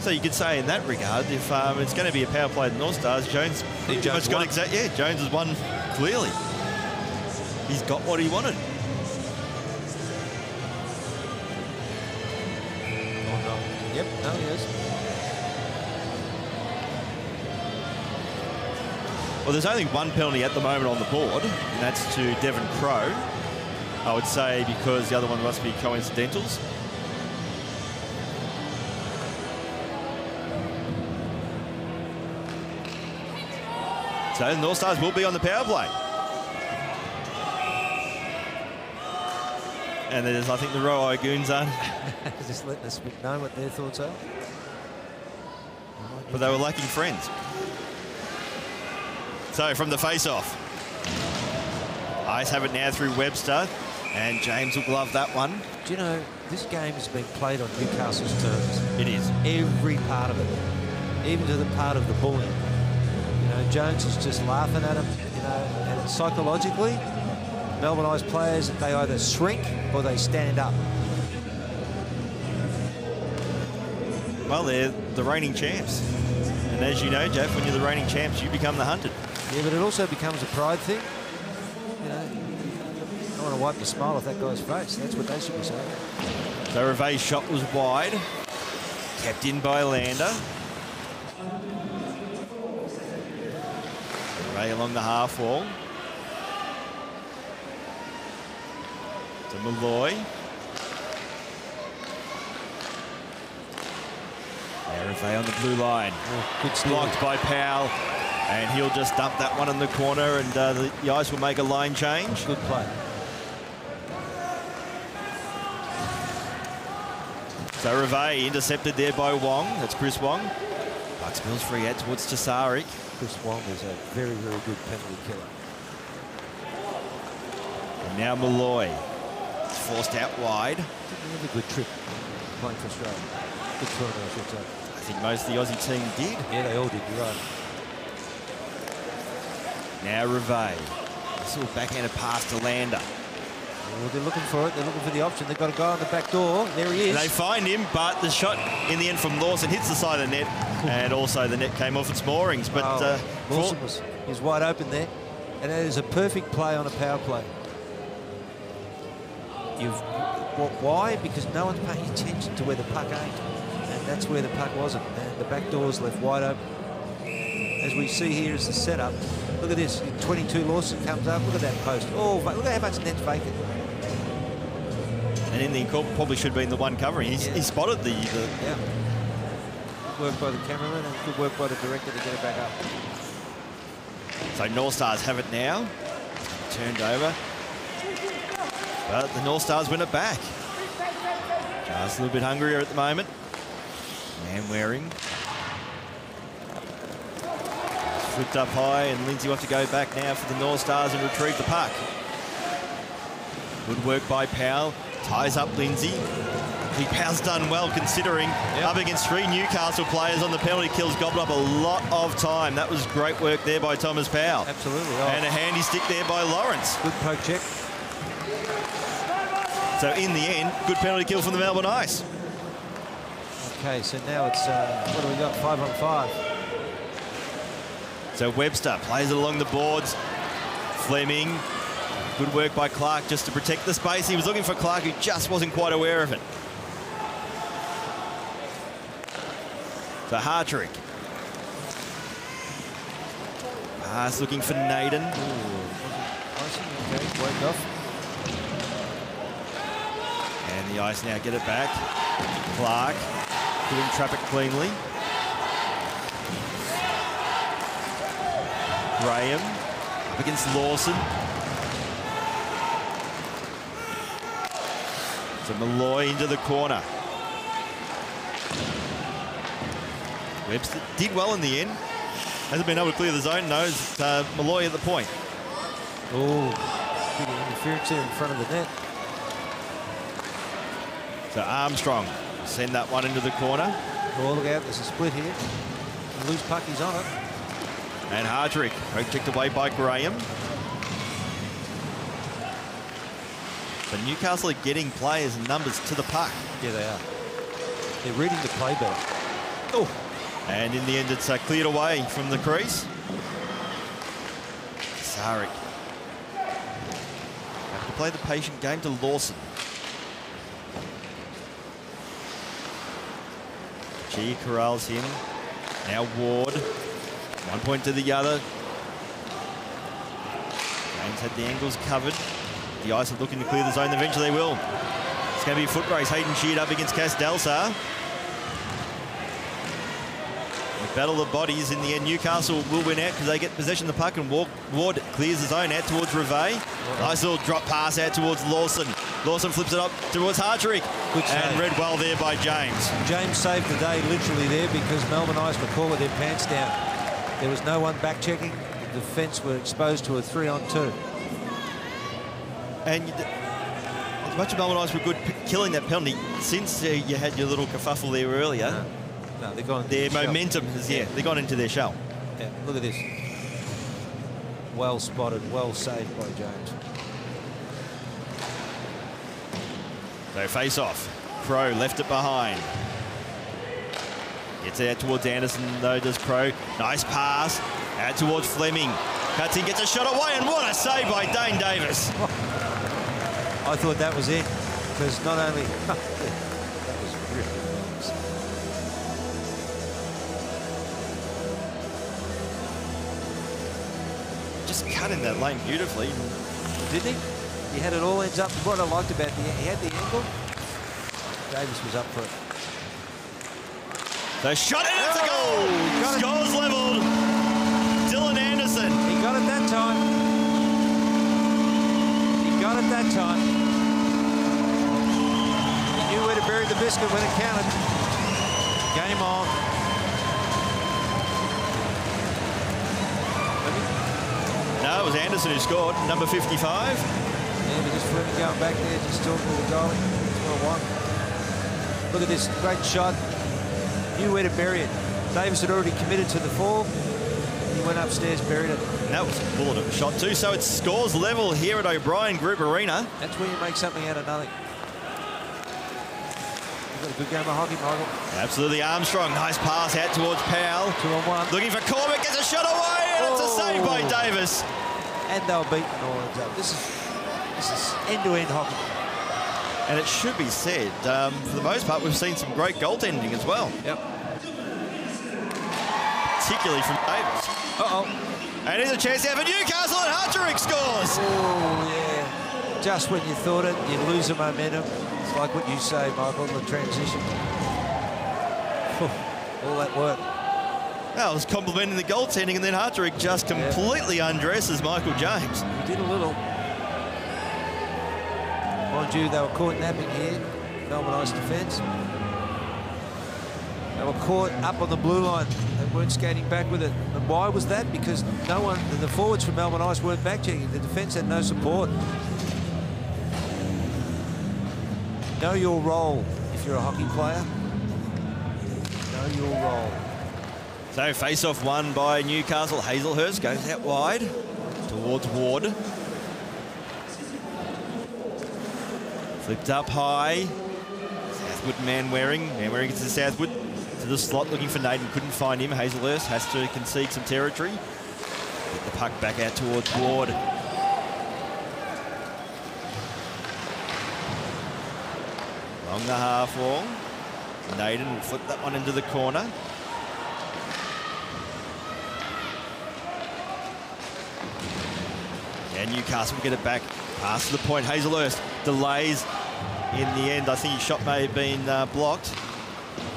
So you could say in that regard, if it's going to be a power play to North Stars, Jones pretty much got Jones has won clearly. He's got what he wanted. Yep, no, he is. Well, there's only 1 penalty at the moment on the board, and that's to Devon Crow. I would say because the other one must be coincidentals. So the North Stars will be on the power play. And there's, I think, the Roe goons on. Just letting us know what their thoughts are. But they were lacking friends. So from the face-off, Ice have it now through Webster, and James will glove that one. Do you know, this game has been played on Newcastle's terms. It is. Every part of it, even to the part of the bullying. You know, Jones is just laughing at him, you know, and psychologically, Melbourne Ice players, they either shrink or they stand up. Well, they're the reigning champs. And as you know, Jeff, when you're the reigning champs, you become the hunted. Yeah, but it also becomes a pride thing. You know, I want to wipe the smile off that guy's face. That's what they should be saying. So Reve's shot was wide. Kept in by Lander. Reve along the half wall. To Malloy. Now Reve on the blue line. Oh, good Blocked by Powell. And he'll just dump that one in the corner, and the Ice will make a line change. Good play. So Reve intercepted there by Wong. That's Chris Wong. Bucks Mills free out towards Tasarik. Chris Wong is a very, very good penalty killer. And now Malloy. It's forced out wide. Didn't have a good trip playing for Australia. Good tournament, I should say. I think most of the Aussie team did. Yeah, they all did. You're right. Now Reve. This little backhanded pass to Lander. Well, they're looking for it. They're looking for the option. They've got a guy on the back door. There he is. And they find him, but the shot in the end from Lawson hits the side of the net, and also the net came off its moorings. But Lawson was wide open there, and it is a perfect play on a power play. Why? Because no one's paying attention to where the puck ain't, and that's where the puck wasn't. And the back door's left wide open. As we see here is the setup. Look at this. 22 Lawson comes up. Look at that post. Oh, look at how much net's vacant. And in the call probably should have been the one covering. He spotted the... Yeah. Good work by the cameraman and good work by the director to get it back up. So North Stars have it now. Turned over. But the North Stars win it back. Just a little bit hungrier at the moment. Man wearing. Flipped up high, and Lindsay will have to go back now for the North Stars and retrieve the puck. Good work by Powell. Ties up Lindsay. I think Powell's done well considering up against 3 Newcastle players on the penalty kills, gobbled up a lot of time. That was great work there by Thomas Powell. Absolutely. And a handy stick there by Lawrence. Good poke check. So in the end, good penalty kill from the Melbourne Ice. Okay, so now it's, what do we got, 5 on 5. So Webster plays it along the boards. Fleming, good work by Clark just to protect the space. He was looking for Clark, who just wasn't quite aware of it. So Hartrick. Pass looking for Naden. Okay, worked off. And the Ice now get it back. Clark couldn't trap it cleanly. Graham up against Lawson. So Malloy into the corner. Webster did well in the end. Hasn't been able to clear the zone. Knows Malloy at the point. Oh, good interference there in front of the net. So Armstrong send that one into the corner. Oh, look out, there's a split here. Loose puck, he's on it. And Hardrick, kicked away by Graham. But Newcastle are getting players and numbers to the puck. Yeah, they are. They're reading the play better. Oh. And in the end, it's cleared away from the crease. Tasarik. Have to play the patient game to Lawson. G corrals him. Now Ward. 1 point to the other. James had the angles covered. The Ice are looking to clear the zone. Eventually they will. It's going to be a foot race. Hayden Sheard up against Cass Delsar. The battle of bodies. In the end, Newcastle will win out because they get possession of the puck, and Ward clears the zone out towards Reve. Nice little drop pass out towards Lawson. Lawson flips it up towards Hartrick. Good save. And read well there by James. James saved the day literally there because Melbourne Ice were caught with their pants down. There was no one back checking. The defence were exposed to a 3-on-2. And as much as Melbourne Ice were good killing that penalty, since you had your little kerfuffle there earlier, no, they've gone. Their momentum has, they've gone into their shell. Yeah, look at this. Well spotted, well saved by James. So face off. Crow left it behind. Gets out towards Anderson, though, does Crow. Nice pass. Out towards Fleming. Cuts in, gets a shot away, and what a save by Dane Davis. I thought that was it, because not only... that was really nice. Just cut in that lane beautifully. Didn't he? He had it all ends up. What I liked about he had the angle. Davis was up for it. So shot it, it's a goal! Scores levelled. Dylan Anderson. He got it that time. He got it that time. He knew where to bury the biscuit when it counted. Game on. No, it was Anderson who scored, number 55. Yeah, but just Fleming going back there, just talking to the goalie. It's 1-1. Look at this, great shot. Knew where to bury it. Davis had already committed to the fall. He went upstairs, buried it. And that was a bullet of a shot too. So it scores level here at O'Brien Group Arena. That's where you make something out of nothing. You've got a good game of hockey, Michael. Absolutely, Armstrong. Nice pass out towards Powell. 2-on-1. Looking for Corbett, gets a shot away, and it's a save by Davis. And they were beating all ends up. This is end-to-end hockey. And it should be said, for the most part, we've seen some great goaltending as well. Yep. Particularly from Davis. And here's a chance now for Newcastle, and Hartrick scores. Oh, yeah. Just when you thought it, you lose the momentum. It's like what you say, Michael, the transition. All that work. That was complimenting the goaltending, and then Hartrick just completely undresses Michael James. He did a little. Mind you, they were caught napping here. Melbourne Ice defence. They were caught up on the blue line. They weren't skating back with it. And why was that? Because no one, the forwards from Melbourne Ice weren't back checking. The defence had no support. Know your role if you're a hockey player. Know your role. So face-off won by Newcastle. Hazelhurst goes out wide towards Ward. Flipped up high. Southwood Manwaring. Manwaring gets to Southwood. To the slot looking for Naden. Couldn't find him. Hazelhurst has to concede some territory. Get the puck back out towards Ward. Along the half wall. Naden will flip that one into the corner. And Newcastle will get it back. Pass to the point. Hazelhurst delays in the end. I think his shot may have been blocked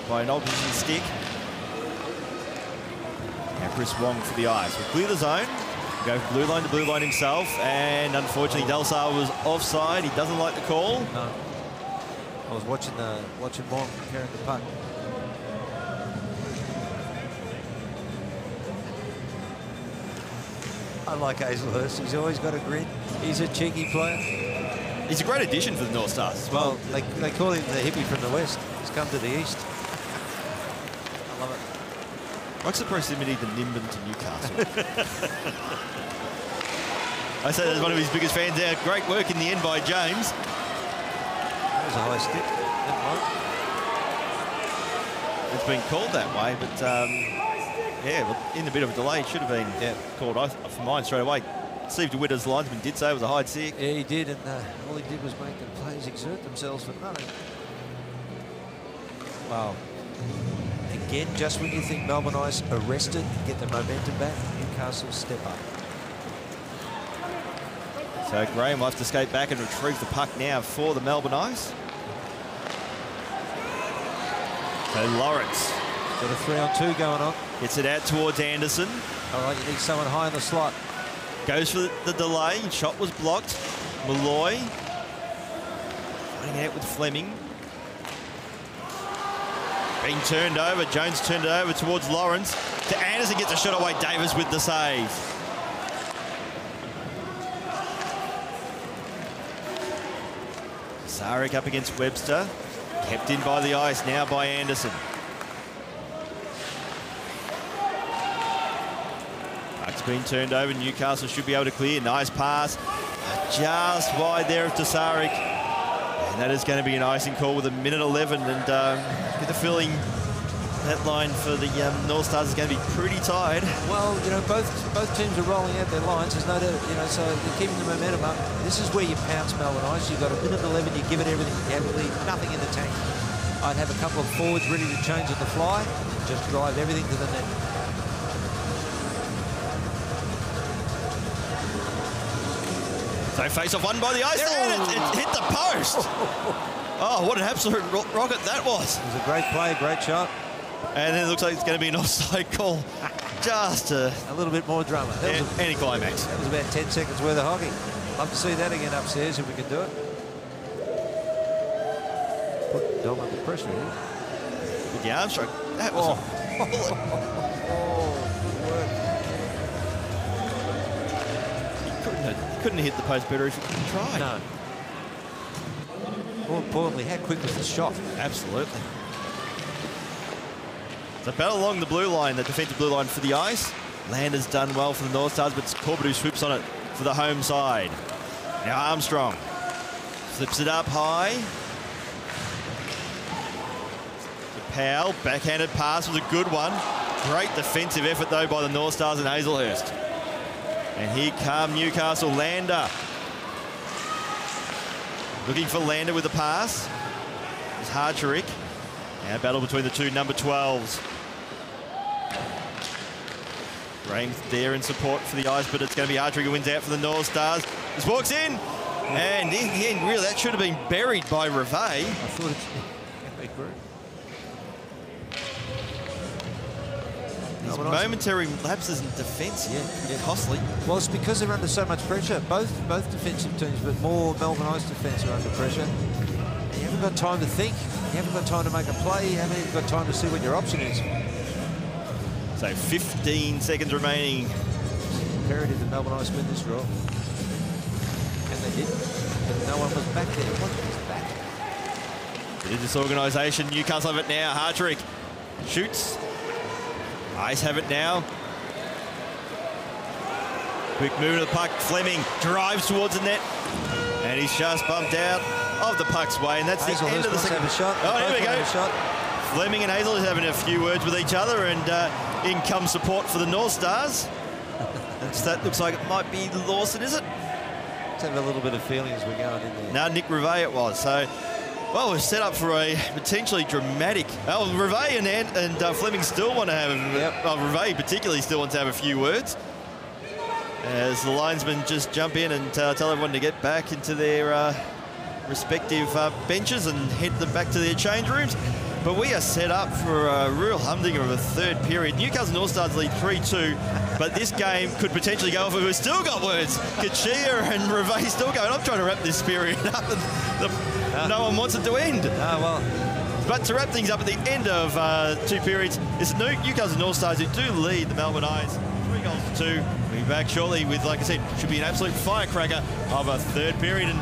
by an opposition stick. Now Chris Wong for the Ice. Will clear the zone. Go blue line to blue line himself. And unfortunately, Delsar was offside. He doesn't like the call. No. I was watching Wong carrying the puck. I like Hazelhurst. He's always got a grin. He's a cheeky player. He's a great addition for the North Stars as well. They call him the hippie from the West. He's come to the East. I love it. What's the proximity to Nimbin to Newcastle? I say that's one of his biggest fans there. Great work in the end by James. That was a high stick. It's been called that way, but yeah, well, in a bit of a delay, it should have been called for mine straight away. Steve DeWitter's linesman did say it was a high stick. Yeah, he did, and all he did was make the players exert themselves for nothing. Wow. Again, just when you think Melbourne Ice arrested and get the momentum back, Newcastle step up. So Graham will have to skate back and retrieve the puck now for the Melbourne Ice. So Lawrence. Got a 3-on-2 going on. Gets it out towards Anderson. All right, you need someone high in the slot. Goes for the delay. Shot was blocked. Malloy. Running out with Fleming. Being turned over. Jones turned it over towards Lawrence. To Anderson, gets a shot away. Davis with the save. Sarek up against Webster. Kept in by the ice, now by Anderson. Puck's been turned over. Newcastle should be able to clear. Nice pass. Just wide there of Tasaric. And that is going to be an icing call with 1:11. And get the feeling that line for the North Stars is going to be pretty tight. Well, you know, both teams are rolling out their lines. There's no doubt, you know, so they're keeping the momentum up. This is where you pounce Melbourne Ice. You've got 1:11. You give it everything you have. Leave nothing in the tank. I'd have a couple of forwards ready to change on the fly. Just drive everything to the net. So face-off won by the ice, and it hit the post. Oh, what an absolute rocket that was. It was a great play, a great shot. And then it looks like it's going to be an offside call. Just a little bit more drama. Anticlimax. That was about 10 seconds worth of hockey. Love to see that again upstairs if we can do it. Put Dom under pressure here. With the arm stroke. That was He couldn't hit the post better if he couldn't try. No. More importantly, how quick was the shot? Absolutely. So battle along the blue line, the defensive blue line for the ice. Lander's done well for the North Stars, but it's Corbett who swoops on it for the home side. Now Armstrong flips it up high. To Powell, backhanded pass was a good one. Great defensive effort though by the North Stars and Hazelhurst. And here come Newcastle. Lander. Looking for Lander with the pass. It's Hartrick. Now battle between the two number 12s. Rames there in support for the Ice, but it's going to be Hartrick who wins out for the North Stars. This walks in. And in the end, really, that should have been buried by Reve. I thought it's great. These momentary lapses in defence, costly. Well, it's because they're under so much pressure. Both defensive teams, but more Melbourne Ice defence are under pressure. And you haven't got time to think. You haven't got time to make a play. You haven't even got time to see what your option is. So 15 seconds remaining. Imperative that Melbourne Ice win this draw. And they did. But no one was back there. What was back? It is disorganisation. Newcastle have it now. Hartrick shoots. Ice have it now. Quick movement of the puck. Fleming drives towards the net. And he's just bumped out of the puck's way. And that's the end of the second. Shot. Oh, here we go. Fleming and Hazel is having a few words with each other. And in comes support for the North Stars. That looks like it might be Lawson, is it? Let's have a little bit of feeling as we're going in there. No, Nick Reve it was. So, well, we're set up for a potentially dramatic... Oh, Reve and Fleming still want to have... Reve particularly still wants to have a few words. As the linesmen just jump in and tell everyone to get back into their respective benches and head them back to their change rooms. But we are set up for a real humdinger of a third period. Newcastle Northstars lead 3-2, but this game could potentially go off if we've still got words. Kachia and Reve still going. I'm trying to wrap this period up, and no one wants it to end. But to wrap things up at the end of 2 periods, it's Newcastle Northstars who do lead the Melbourne Ice 3-2. We'll be back shortly with, like I said, should be an absolute firecracker of a third period. And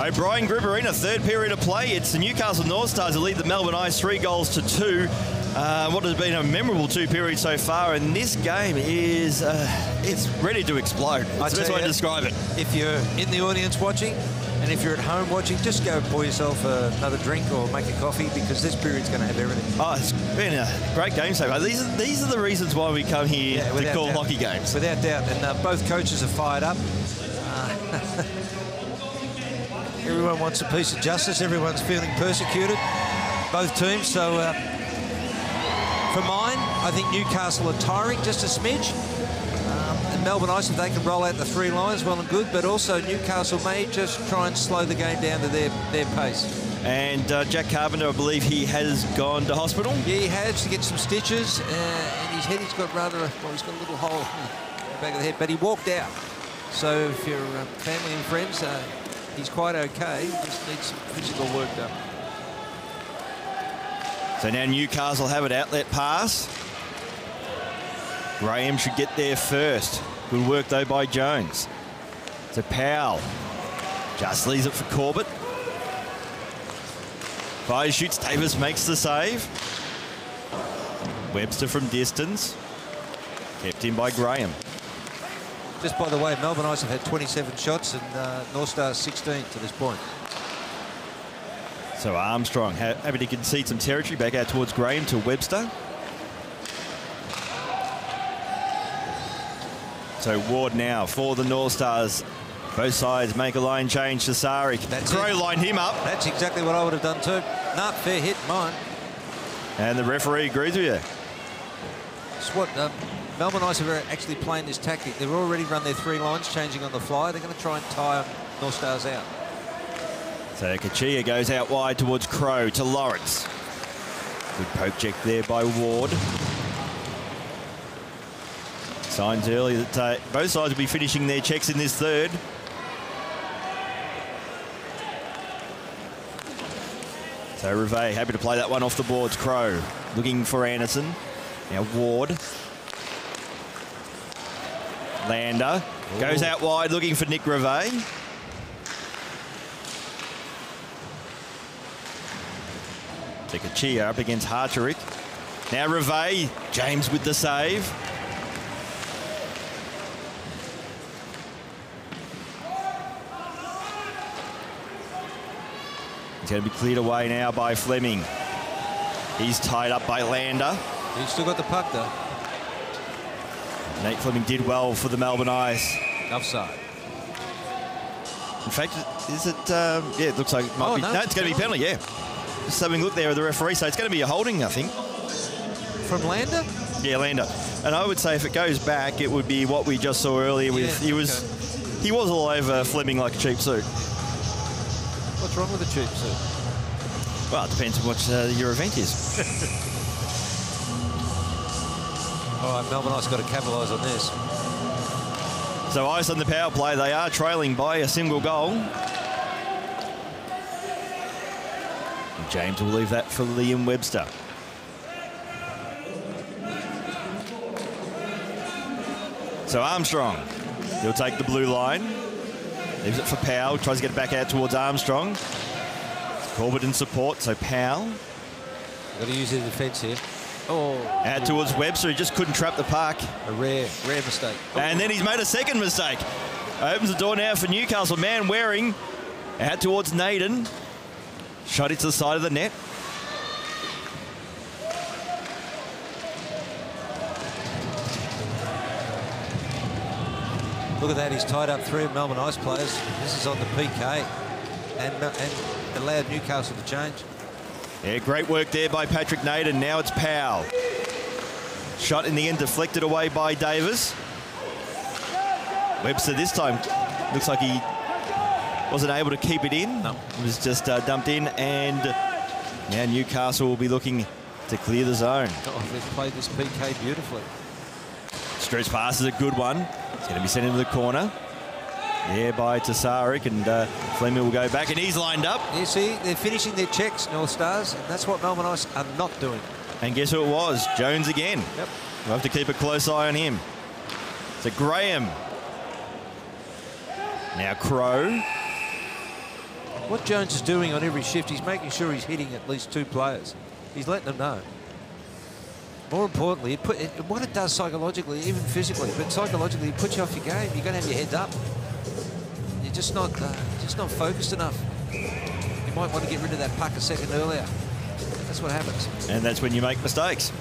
O'Brien Group Arena, third period of play. It's the Newcastle Northstars who lead the Melbourne Ice 3-2. What has been a memorable 2 periods so far, and this game is it's ready to explode. That's the best way to describe it. If you're in the audience watching, and if you're at home watching, just go pour yourself another drink or make a coffee, because this period's going to have everything. Oh, it's been a great game so far. These are the reasons why we come here to call hockey games. Without doubt, and both coaches are fired up. Everyone wants a piece of justice. Everyone's feeling persecuted, both teams. So for mine, I think Newcastle are tiring just a smidge. And Melbourne Ice, if they can roll out the 3 lines, well and good. But also Newcastle may just try and slow the game down to their pace. And Jack Carpenter, I believe he has gone to hospital. Yeah, he has, to get some stitches. In his head, he's got he's got a little hole in the back of the head. But he walked out. So if you're family and friends, he's quite okay. Just needs some physical work done. So now Newcastle have an outlet pass. Graham should get there first. Good work, though, by Jones. So Powell just leaves it for Corbett. Fires, shoots, Davis makes the save. Webster from distance. Kept in by Graham. Just by the way, Melbourne Ice have had 27 shots and North Stars 16 to this point. So Armstrong happy to concede some territory back out towards Graham to Webster. So Ward now for the North Stars. Both sides make a line change to Sari. Crow lined him up. That's exactly what I would have done too. Nah, fair hit, mine. And the referee agrees with you. It's what Melbourne Ice are actually playing this tactic. They've already run their 3 lines, changing on the fly. They're going to try and tire North Stars out. So Kachia goes out wide towards Crow to Lawrence. Good poke check there by Ward. Signs early that both sides will be finishing their checks in this third. So Rivet happy to play that one off the boards. Crow looking for Anderson. Now Ward. Lander goes out wide looking for Nick Rivet. Tekachia up against Harterick. Now Rivet. James with the save. It's going to be cleared away now by Fleming. He's tied up by Lander. He's still got the puck though. Nate Fleming did well for the Melbourne Ice. Offside. In fact, is it? Yeah, it looks like it might be. No, it's going to be penalty. Yeah. Just having a look there at the referee, so it's going to be a holding, I think. From Lander? Yeah, Lander. And I would say if it goes back, it would be what we just saw earlier. With he was all over Fleming like a cheap suit. What's wrong with the cheap suit? Well, it depends on what your event is. All right, Melbourne Ice got to capitalise on this. So Ice on the power play. They are trailing by a single goal. And James will leave that for Liam Webster. So Armstrong, he'll take the blue line. Leaves it for Powell, tries to get it back out towards Armstrong. Corbett in support, so Powell. Got to use the defence here. Oh. Out towards Webster, he just couldn't trap the puck. A rare mistake. And then he's made a second mistake. Opens the door now for Newcastle. Man Waring out towards Naden. Shot it to the side of the net. Look at that, he's tied up 3 of Melbourne Ice players. This is on the PK and allowed Newcastle to change. Yeah, great work there by Patrick Naden. Now it's Powell. Shot in the end deflected away by Davis. Webster this time looks like he wasn't able to keep it in. No. It was just dumped in, and now Newcastle will be looking to clear the zone. Oh, they've played this PK beautifully. Stretch pass is a good one. It's going to be sent into the corner. Yeah, by Tasarik, and Fleming will go back, and he's lined up. You see, they're finishing their checks, North Stars, and that's what Melbourne Ice are not doing. And guess who it was? Jones again. Yep. We'll have to keep a close eye on him. So Graham. Now Crow. What Jones is doing on every shift, he's making sure he's hitting at least 2 players. He's letting them know. More importantly, what it does psychologically, even physically, but psychologically, it puts you off your game. You're going to have your head up. You're just not focused enough. You might want to get rid of that puck a second earlier. That's what happens. And that's when you make mistakes.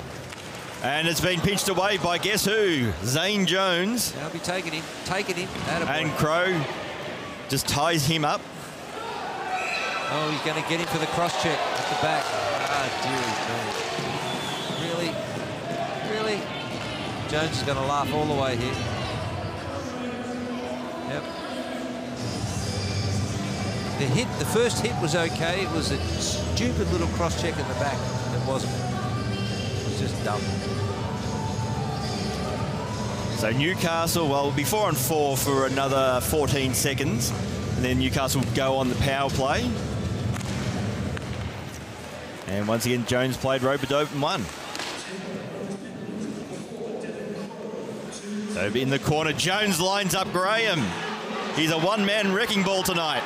And it's been pinched away by guess who? Zane Jones. I'll be taking him. And Crow just ties him up. Oh, he's going to get him for the cross-check at the back. Ah, dearie me. Really? Jones is going to laugh all the way here. Yep. The first hit was okay. It was a stupid little cross-check in the back. It wasn't. It was just dumb. So Newcastle, well, will be 4 on 4 for another 14 seconds. And then Newcastle go on the power play. And once again, Jones played rope-a-dope and won. So in the corner, Jones lines up Graham. He's a one-man wrecking ball tonight.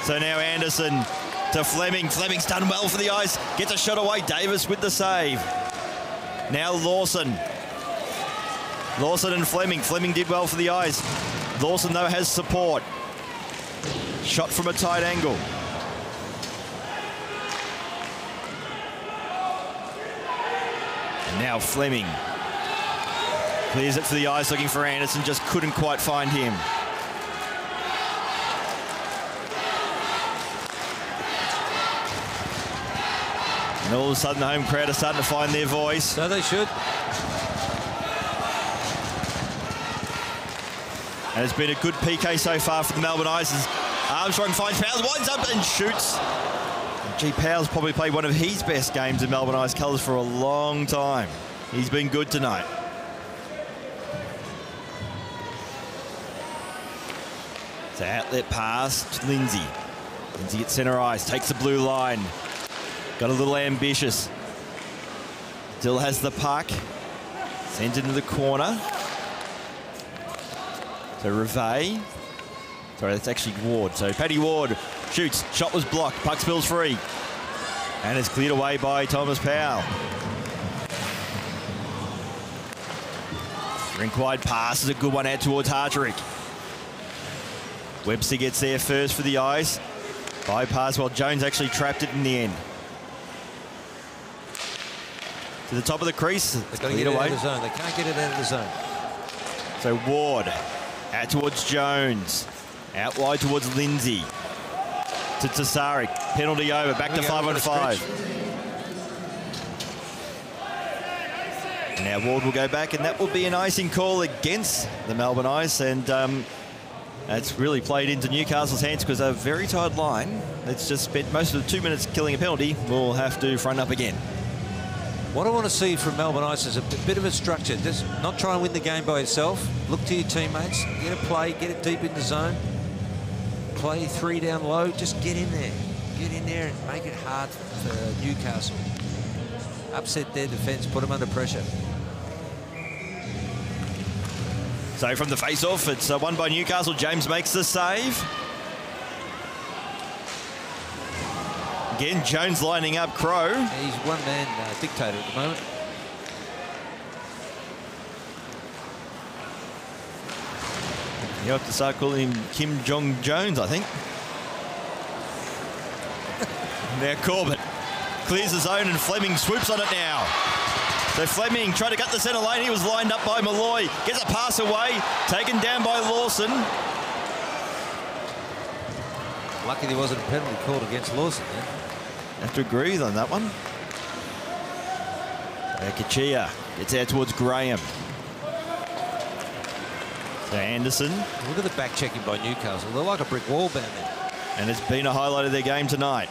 So now Anderson to Fleming. Fleming's done well for the Ice. Gets a shot away. Davis with the save. Now Lawson. Lawson and Fleming. Fleming did well for the Ice. Lawson, though, has support. Shot from a tight angle. And now Fleming. Clears it for the Ice, looking for Anderson. Just couldn't quite find him. And all of a sudden, the home crowd are starting to find their voice. So they should. And it's been a good PK so far for the Melbourne Ice. Armstrong finds Powers, winds up and shoots. Gee, Powers probably played one of his best games in Melbourne Ice colours for a long time. He's been good tonight. It's an outlet pass to Lindsay. Lindsay at centre ice, takes the blue line. Got a little ambitious. Still has the puck. Sends it into the corner. So Revay. Sorry, that's actually Ward. So Paddy Ward shoots. Shot was blocked. Puck spills free. And it's cleared away by Thomas Powell. Rink wide pass is a good one out towards Hartrick. Webster gets there first for the Ice. Bypass while Jones actually trapped it in the end. To the top of the crease. They've got to get it out of the zone. They can't get it out of the zone. So Ward out towards Jones. Out wide towards Lindsay. To Tasarik. Penalty over. Back to 5 on 5. Now Ward will go back, and that will be an icing call against the Melbourne Ice. And that's really played into Newcastle's hands because a very tight line that's just spent most of the 2 minutes killing a penalty will have to front up again. What I want to see from Melbourne Ice is a bit of a structure. Just not try and win the game by yourself. Look to your teammates. Get a play. Get it deep in the zone. Play 3 down low. Just get in there. Get in there and make it hard for Newcastle. Upset their defence. Put them under pressure. So from the face-off, it's won by Newcastle. James makes the save. Again, Jones lining up Crow. Yeah, he's one-man dictator at the moment. You have to start calling him Kim Jong-Jones, I think. Now Corbett clears the zone and Fleming swoops on it now. So Fleming tried to cut the centre lane. He was lined up by Malloy. Gets a pass away. Taken down by Lawson. Lucky there wasn't a penalty called against Lawson then. Have to agree on that one. Kachia gets out towards Graham. So Anderson. Look at the back checking by Newcastle. They're like a brick wall down there. And it's been a highlight of their game tonight.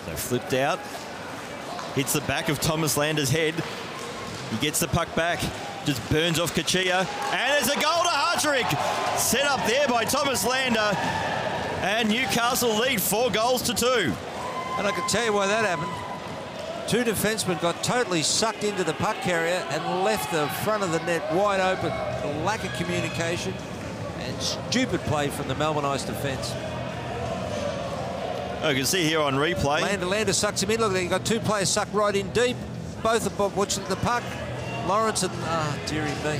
So flipped out. Hits the back of Thomas Lander's head. He gets the puck back. Just burns off Kachia. And there's a goal to Hartrick. Set up there by Thomas Lander. And Newcastle lead 4 goals to 2. And I can tell you why that happened. two defensemen got totally sucked into the puck carrier and left the front of the net wide open. A lack of communication and stupid play from the Melbourne Ice defence. Oh, you can see here on replay. Lander sucks him in. Look, you got two players sucked right in deep. Both are watching the puck. Lawrence and, dearie me.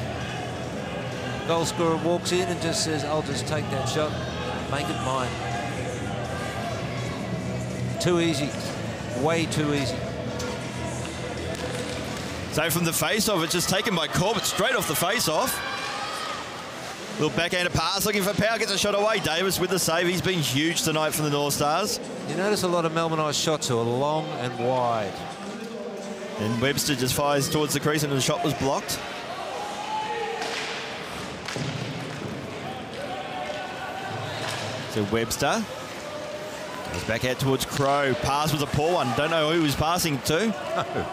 Goal scorer walks in and just says, I'll just take that shot, make it mine. Too easy. Way too easy. So from the face-off, it's just taken by Corbett straight off the face-off. Little backhanded pass, looking for power, gets a shot away. Davis with the save. He's been huge tonight from the North Stars. You notice a lot of Melbourne Ice shots are long and wide. And Webster just fires towards the crease and the shot was blocked. So Webster goes back out towards Crow. Pass was a poor one. Don't know who he was passing to. No.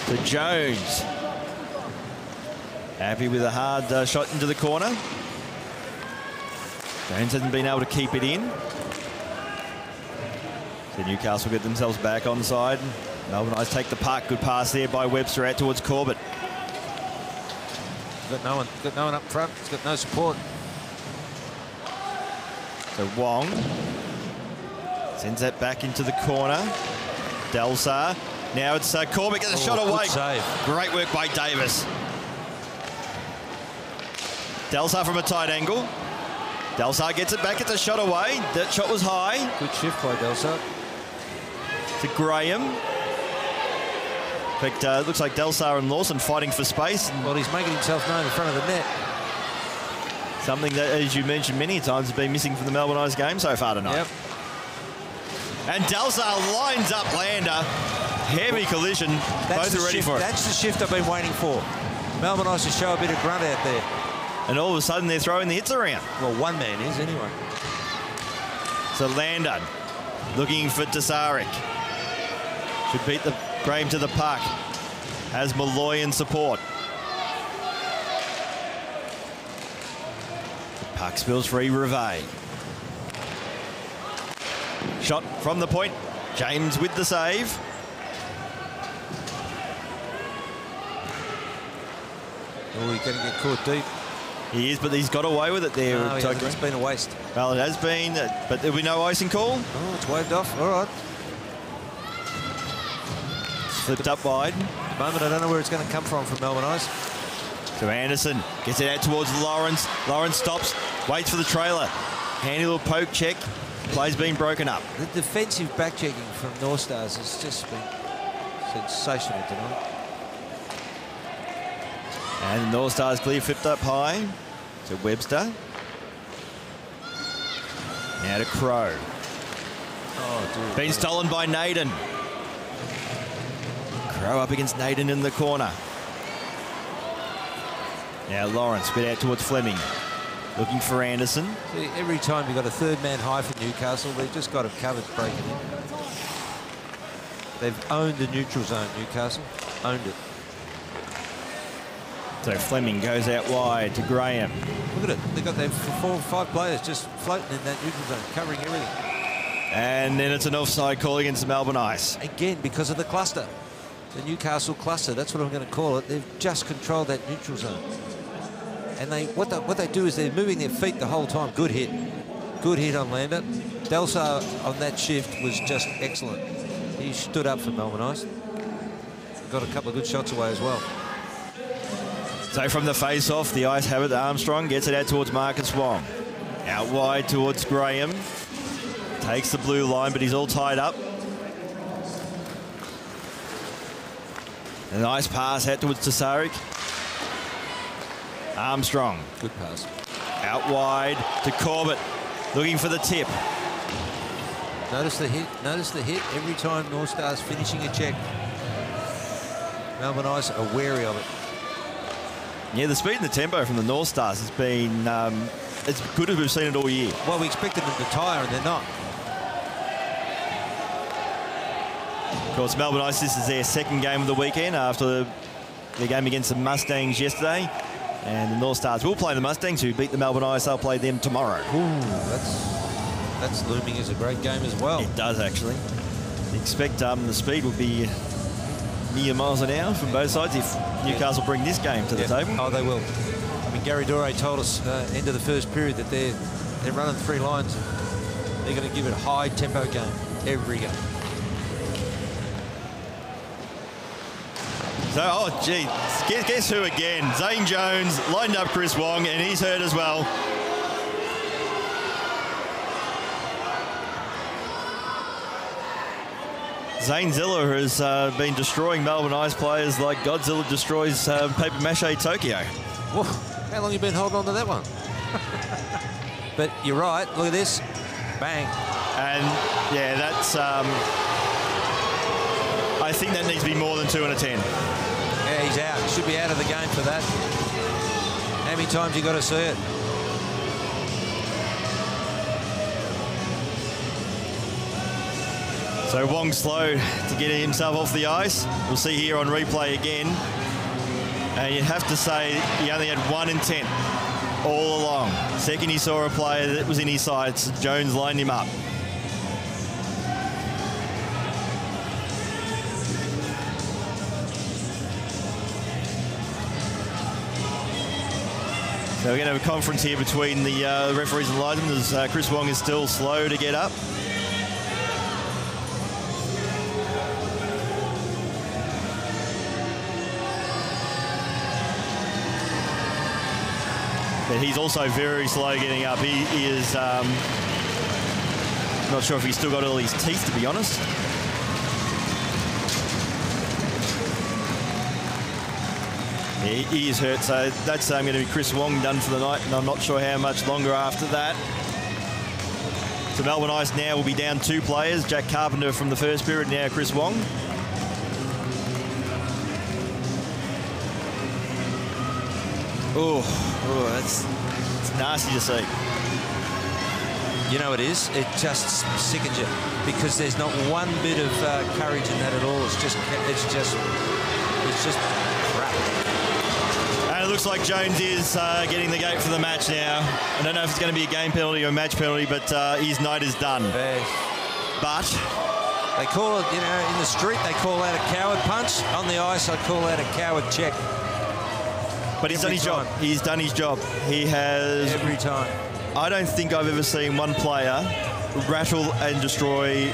To Jones. Happy with a hard shot into the corner. Jones hasn't been able to keep it in. So Newcastle get themselves back onside. Melbourne Ice take the puck. Good pass there by Webster out towards Corbett. Got no one up front. He's got no support. So Wong sends that back into the corner. Delsar. Now it's Corbett gets a shot away. Save. Great work by Davis. Delsar from a tight angle. Delsar gets it back, gets a shot away. That shot was high. Good shift by Delsar. To Graham. In fact, it looks like Delsar and Lawson fighting for space. Well, he's making himself known in front of the net. Something that, as you mentioned many times, has been missing from the Melbourne Ice game so far tonight. Yep. And Delsar lines up Lander. Heavy collision. Both are ready for it. That's the shift I've been waiting for. Melbourne Ice to show a bit of grunt out there. And all of a sudden they're throwing the hits around. Well, one man is anyway. So Lander looking for Tasarik. Should beat the Graham to the puck. Has Malloy in support. The puck spills free, Rivet. Shot from the point. James with the save. Oh, he's going to get caught deep. He is, but he's got away with it there. No, it's been a waste. Well, it has been, but there'll be no icing call. Oh, it's waved off. All right. Flipped up wide. At the moment, I don't know where it's going to come from Melbourne Ice. So Anderson gets it out towards Lawrence. Lawrence stops, waits for the trailer. Handy little poke check. Play's been broken up. The defensive back checking from North Stars has just been sensational tonight. And the North Stars clear, flipped up high to Webster. Now to Crow. Oh, dude. Been stolen by Naden. Crow up against Naden in the corner. Now Lawrence, bit out towards Fleming. Looking for Anderson. See, every time you've got a third man high for Newcastle, they've just got him covered breaking in. They've owned the neutral zone, Newcastle. Owned it. So Fleming goes out wide to Graham. Look at it. They've got their 4 or 5 players just floating in that neutral zone, covering everything. And then it's an offside call against the Melbourne Ice. Again, because of the cluster. The Newcastle cluster, that's what I'm going to call it. They've just controlled that neutral zone. And what they do is they're moving their feet the whole time. Good hit. Good hit on Lander. Delsar on that shift was just excellent. He stood up for Melbourne Ice. Got a couple of good shots away as well. So from the face-off, the Ice have it. Armstrong gets it out towards Marcus Wong. Out wide towards Graham. Takes the blue line, but he's all tied up. A nice pass out towards Tasarik. Armstrong. Good pass. Out wide to Corbett. Looking for the tip. Notice the hit. Notice the hit every time North Stars finishing a check. Melbourne Ice are wary of it. Yeah, the speed and the tempo from the North Stars has been as good as we've seen it all year. Well, we expected them to tire, and they're not. Of course, Melbourne Ice, this is their second game of the weekend after their game against the Mustangs yesterday. And the North Stars will play the Mustangs, who beat the Melbourne Ice. They'll play them tomorrow. Ooh, that's looming as a great game as well. It does, actually. Expect the speed will be near miles an hour from both sides if Newcastle bring this game to the table. Oh, they will. I mean, Gary Dore told us end of the first period that they're running 3 lines. They're going to give it a high tempo game every game. So, oh, gee, guess who again? Zane Jones lined up Chris Wong, and he's hurt as well. Zane Ziller has been destroying Melbourne Ice players like Godzilla destroys paper mache Tokyo. Whoa, how long have you been holding on to that one? But you're right. Look at this. Bang. And, yeah, that's... I think that needs to be more than 2 and a 10. Yeah, he's out. Should be out of the game for that. How many times you got to see it? So Wong's slow to get himself off the ice. We'll see here on replay again. And you have to say he only had 1 in 10 all along. Second he saw a player that was in his sights, Jones lined him up. So we're going to have a conference here between the referees and linesmen as Chris Wong is still slow to get up. But he's also very slow getting up. He is not sure if he's still got all his teeth, to be honest. He is hurt, so that's going to be Chris Wong done for the night, and I'm not sure how much longer after that. So Melbourne Ice now will be down 2 players. Jack Carpenter from the first period, now Chris Wong. Oh, it's nasty to see. You know it is. It just sickens you because there's not one bit of courage in that at all. It's just crap. And it looks like Jones is getting the gate for the match now. I don't know if it's going to be a game penalty or a match penalty, but his night is done. But they call it, you know, in the street they call that a coward punch. On the ice, I call that a coward check. But he's done his job. He's done his job. He has... Every time. I don't think I've ever seen one player rattle and destroy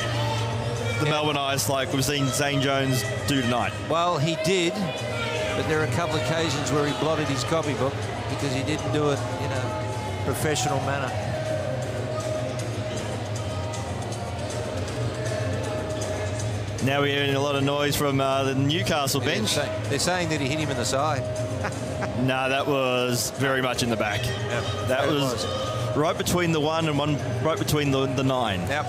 the Melbourne Ice like we've seen Zane Jones do tonight. Well, he did, but there are a couple of occasions where he blotted his copybook because he didn't do it in a professional manner. Now we're hearing a lot of noise from the Newcastle bench. They're saying that he hit him in the side. No, that was very much in the back. Yep. That was right between the 1 and right between the 9. Yep.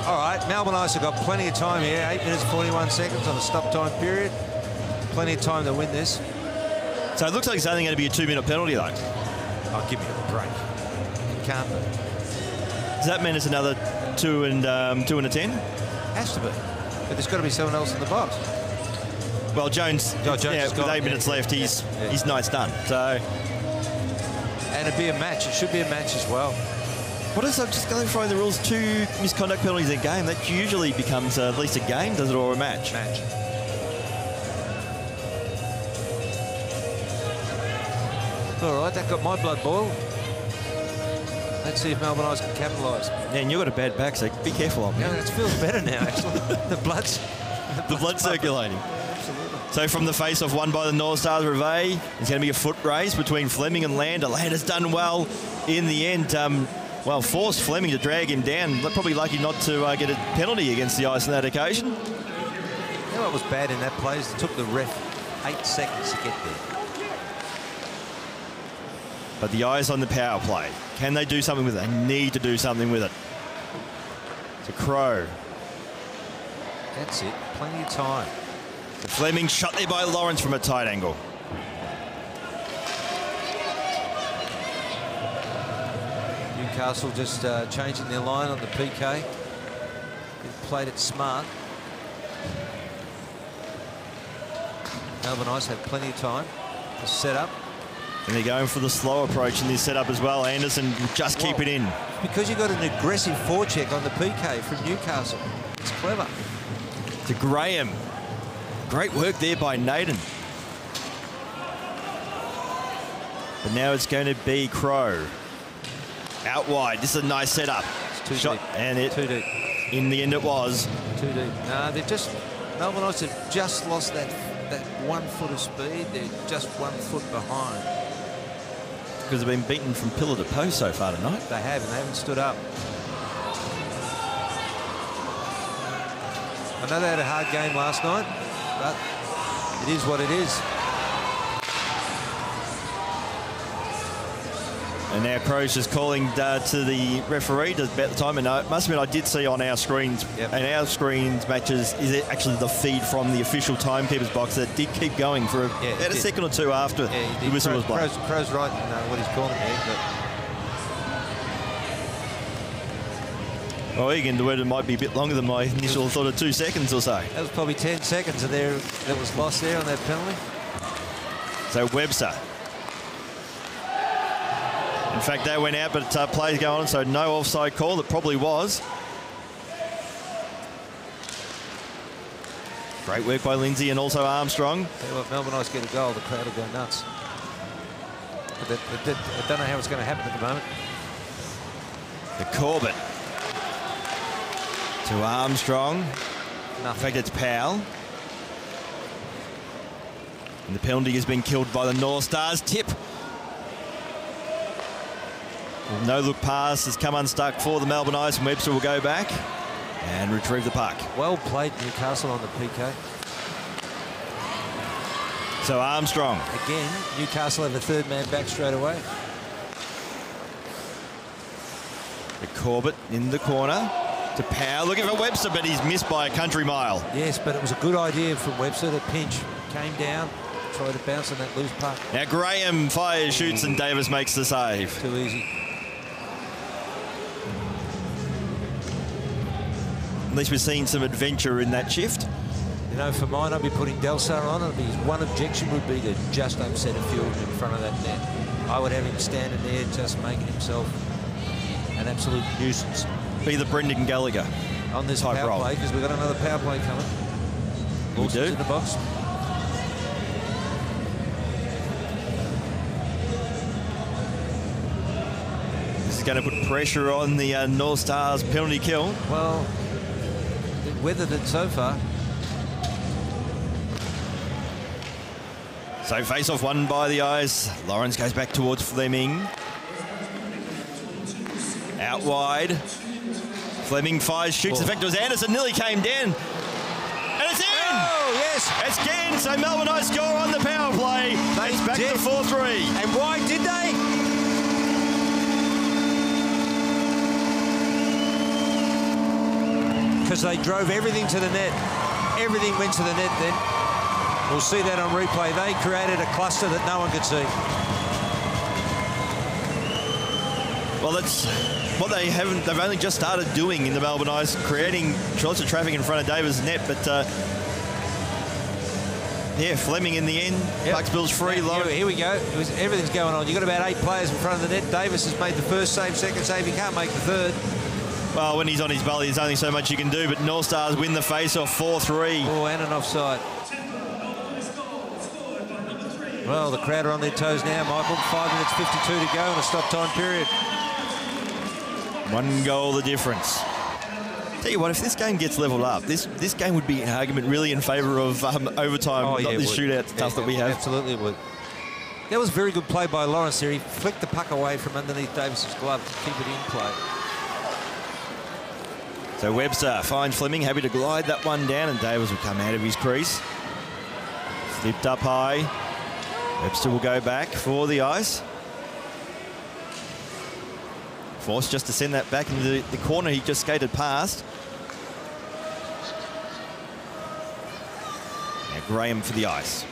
All right, Melbourne Ice have got plenty of time here. 8 minutes 41 seconds on a stop time period. Plenty of time to win this. So it looks like it's only going to be a 2-minute penalty, though. Oh, give me a break. It can't be. Does that mean it's another 2 and a 10? Has to be. But there's got to be someone else in the box. Well, Jones with 8 minutes left, his night's done. So, and it'd be a match. It should be a match as well. What is just going through the rules? 2 misconduct penalties a game. That usually becomes at least a game, does it, or a match? Match. All right, that got my blood boiled. Let's see if Melbourne Ice can capitalise. Yeah, and you've got a bad back, so be careful of me. Yeah, it feels better now, actually. the blood's circulating. Absolutely. So from the face-off won by the North Stars, Reveille, it's going to be a foot race between Fleming and Lander. Lander's done well in the end. Well, forced Fleming to drag him down. Probably lucky not to get a penalty against the Ice on that occasion. You know what was bad in that play is it took the ref 8 seconds to get there. But the Eyes on the power play. Can they do something with it? They need to do something with it. To Crow. That's it. Plenty of time. Fleming shot there by Lawrence from a tight angle. Newcastle just changing their line on the PK. They've played it smart. Melbourne Ice have plenty of time to set up. And they're going for the slow approach in this setup as well. Anderson will just keep it in. Because you've got an aggressive forecheck on the PK from Newcastle. It's clever. To Graham. Great work there by Naden. But now it's going to be Crow. Out wide. This is a nice setup. It's too Shot, deep. and it Too deep. in the end it was. Too deep. No, they've just... Melbourne Ice have just lost that 1 foot of speed. They're just 1 foot behind. Because they've been beaten from pillar to post so far tonight. They have, and they haven't stood up. I know they had a hard game last night, but it is what it is. And now Crow's just calling to the referee about the time. And it must admit, I did see on our screens, and our screens matches, is it actually the feed from the official timekeeper's box that did keep going for about a second or two after the whistle was blown. Crow's right in what he's calling there. But Well, again, the word might be a bit longer than my initial thought of 2 seconds or so. that was probably 10 seconds of there that was lost there on that penalty. So Webster. In fact, that went out, but plays go on, so no offside call. It probably was. Great work by Lindsay and also Armstrong. Tell you what, Melbourne Ice get a goal, the crowd will go nuts. But I don't know how it's going to happen at the moment. The Corbett. To Armstrong. Nothing. In fact, it's Powell. And the penalty has been killed by the North Stars. Tip. No look pass has come unstuck for the Melbourne Ice, and Webster will go back and retrieve the puck. Well played, Newcastle, on the PK. So Armstrong. Again, Newcastle have a third man back straight away. The Corbett in the corner to Powell, looking for Webster, but he's missed by a country mile. Yes, but it was a good idea from Webster to pinch. Came down, tried to bounce on that loose puck. Now Graham fires, shoots, and Davis makes the save. Too easy. At least we're seeing some adventure in that shift. You know, for mine, I'd be putting Delsar on. His one objection would be to just upset a field in front of that net. I would have him standing there just making himself an absolute nuisance. Be the Brendan Gallagher on this type power role. play, because we've got another power play coming. We do. In the box. This is going to put pressure on the North Stars penalty kill. Well, they've weathered it so far. So face-off won by the Ice. Lawrence goes back towards Fleming. Out wide. Fleming fires, shoots. In fact, it was Anderson, nearly came down. And it's in! Oh, yes! It's again, so Melbourne Ice score on the power play. It's back to 4-3. And why did they? Because they drove everything to the net. Everything went to the net then. We'll see that on replay. They created a cluster that no one could see. Well, that's what they haven't. They've only just started doing in the Melbourne Ice, creating lots of traffic in front of Davis' net. But yeah, Fleming in the end. Yep. Puck spills free. Here we go. Everything's going on. You've got about 8 players in front of the net. Davis has made the first save, second save. He can't make the third. Well, when he's on his belly, there's only so much you can do. But North Stars win the face-off 4-3. Oh, and an offside. Well, the crowd are on their toes now, Michael. 5 minutes 52 to go in a stop-time period. 1 goal the difference. Tell you what, if this game gets levelled up, this game would be an argument really in favour of overtime, not this shootout stuff that we have. Absolutely it would. That was very good play by Lawrence there. He flicked the puck away from underneath Davis's glove to keep it in play. So Webster finds Fleming, happy to glide that one down, and Davis will come out of his crease. Slipped up high. Webster will go back for the Ice. Forced just to send that back into the corner he just skated past. Now Graham for the Ice.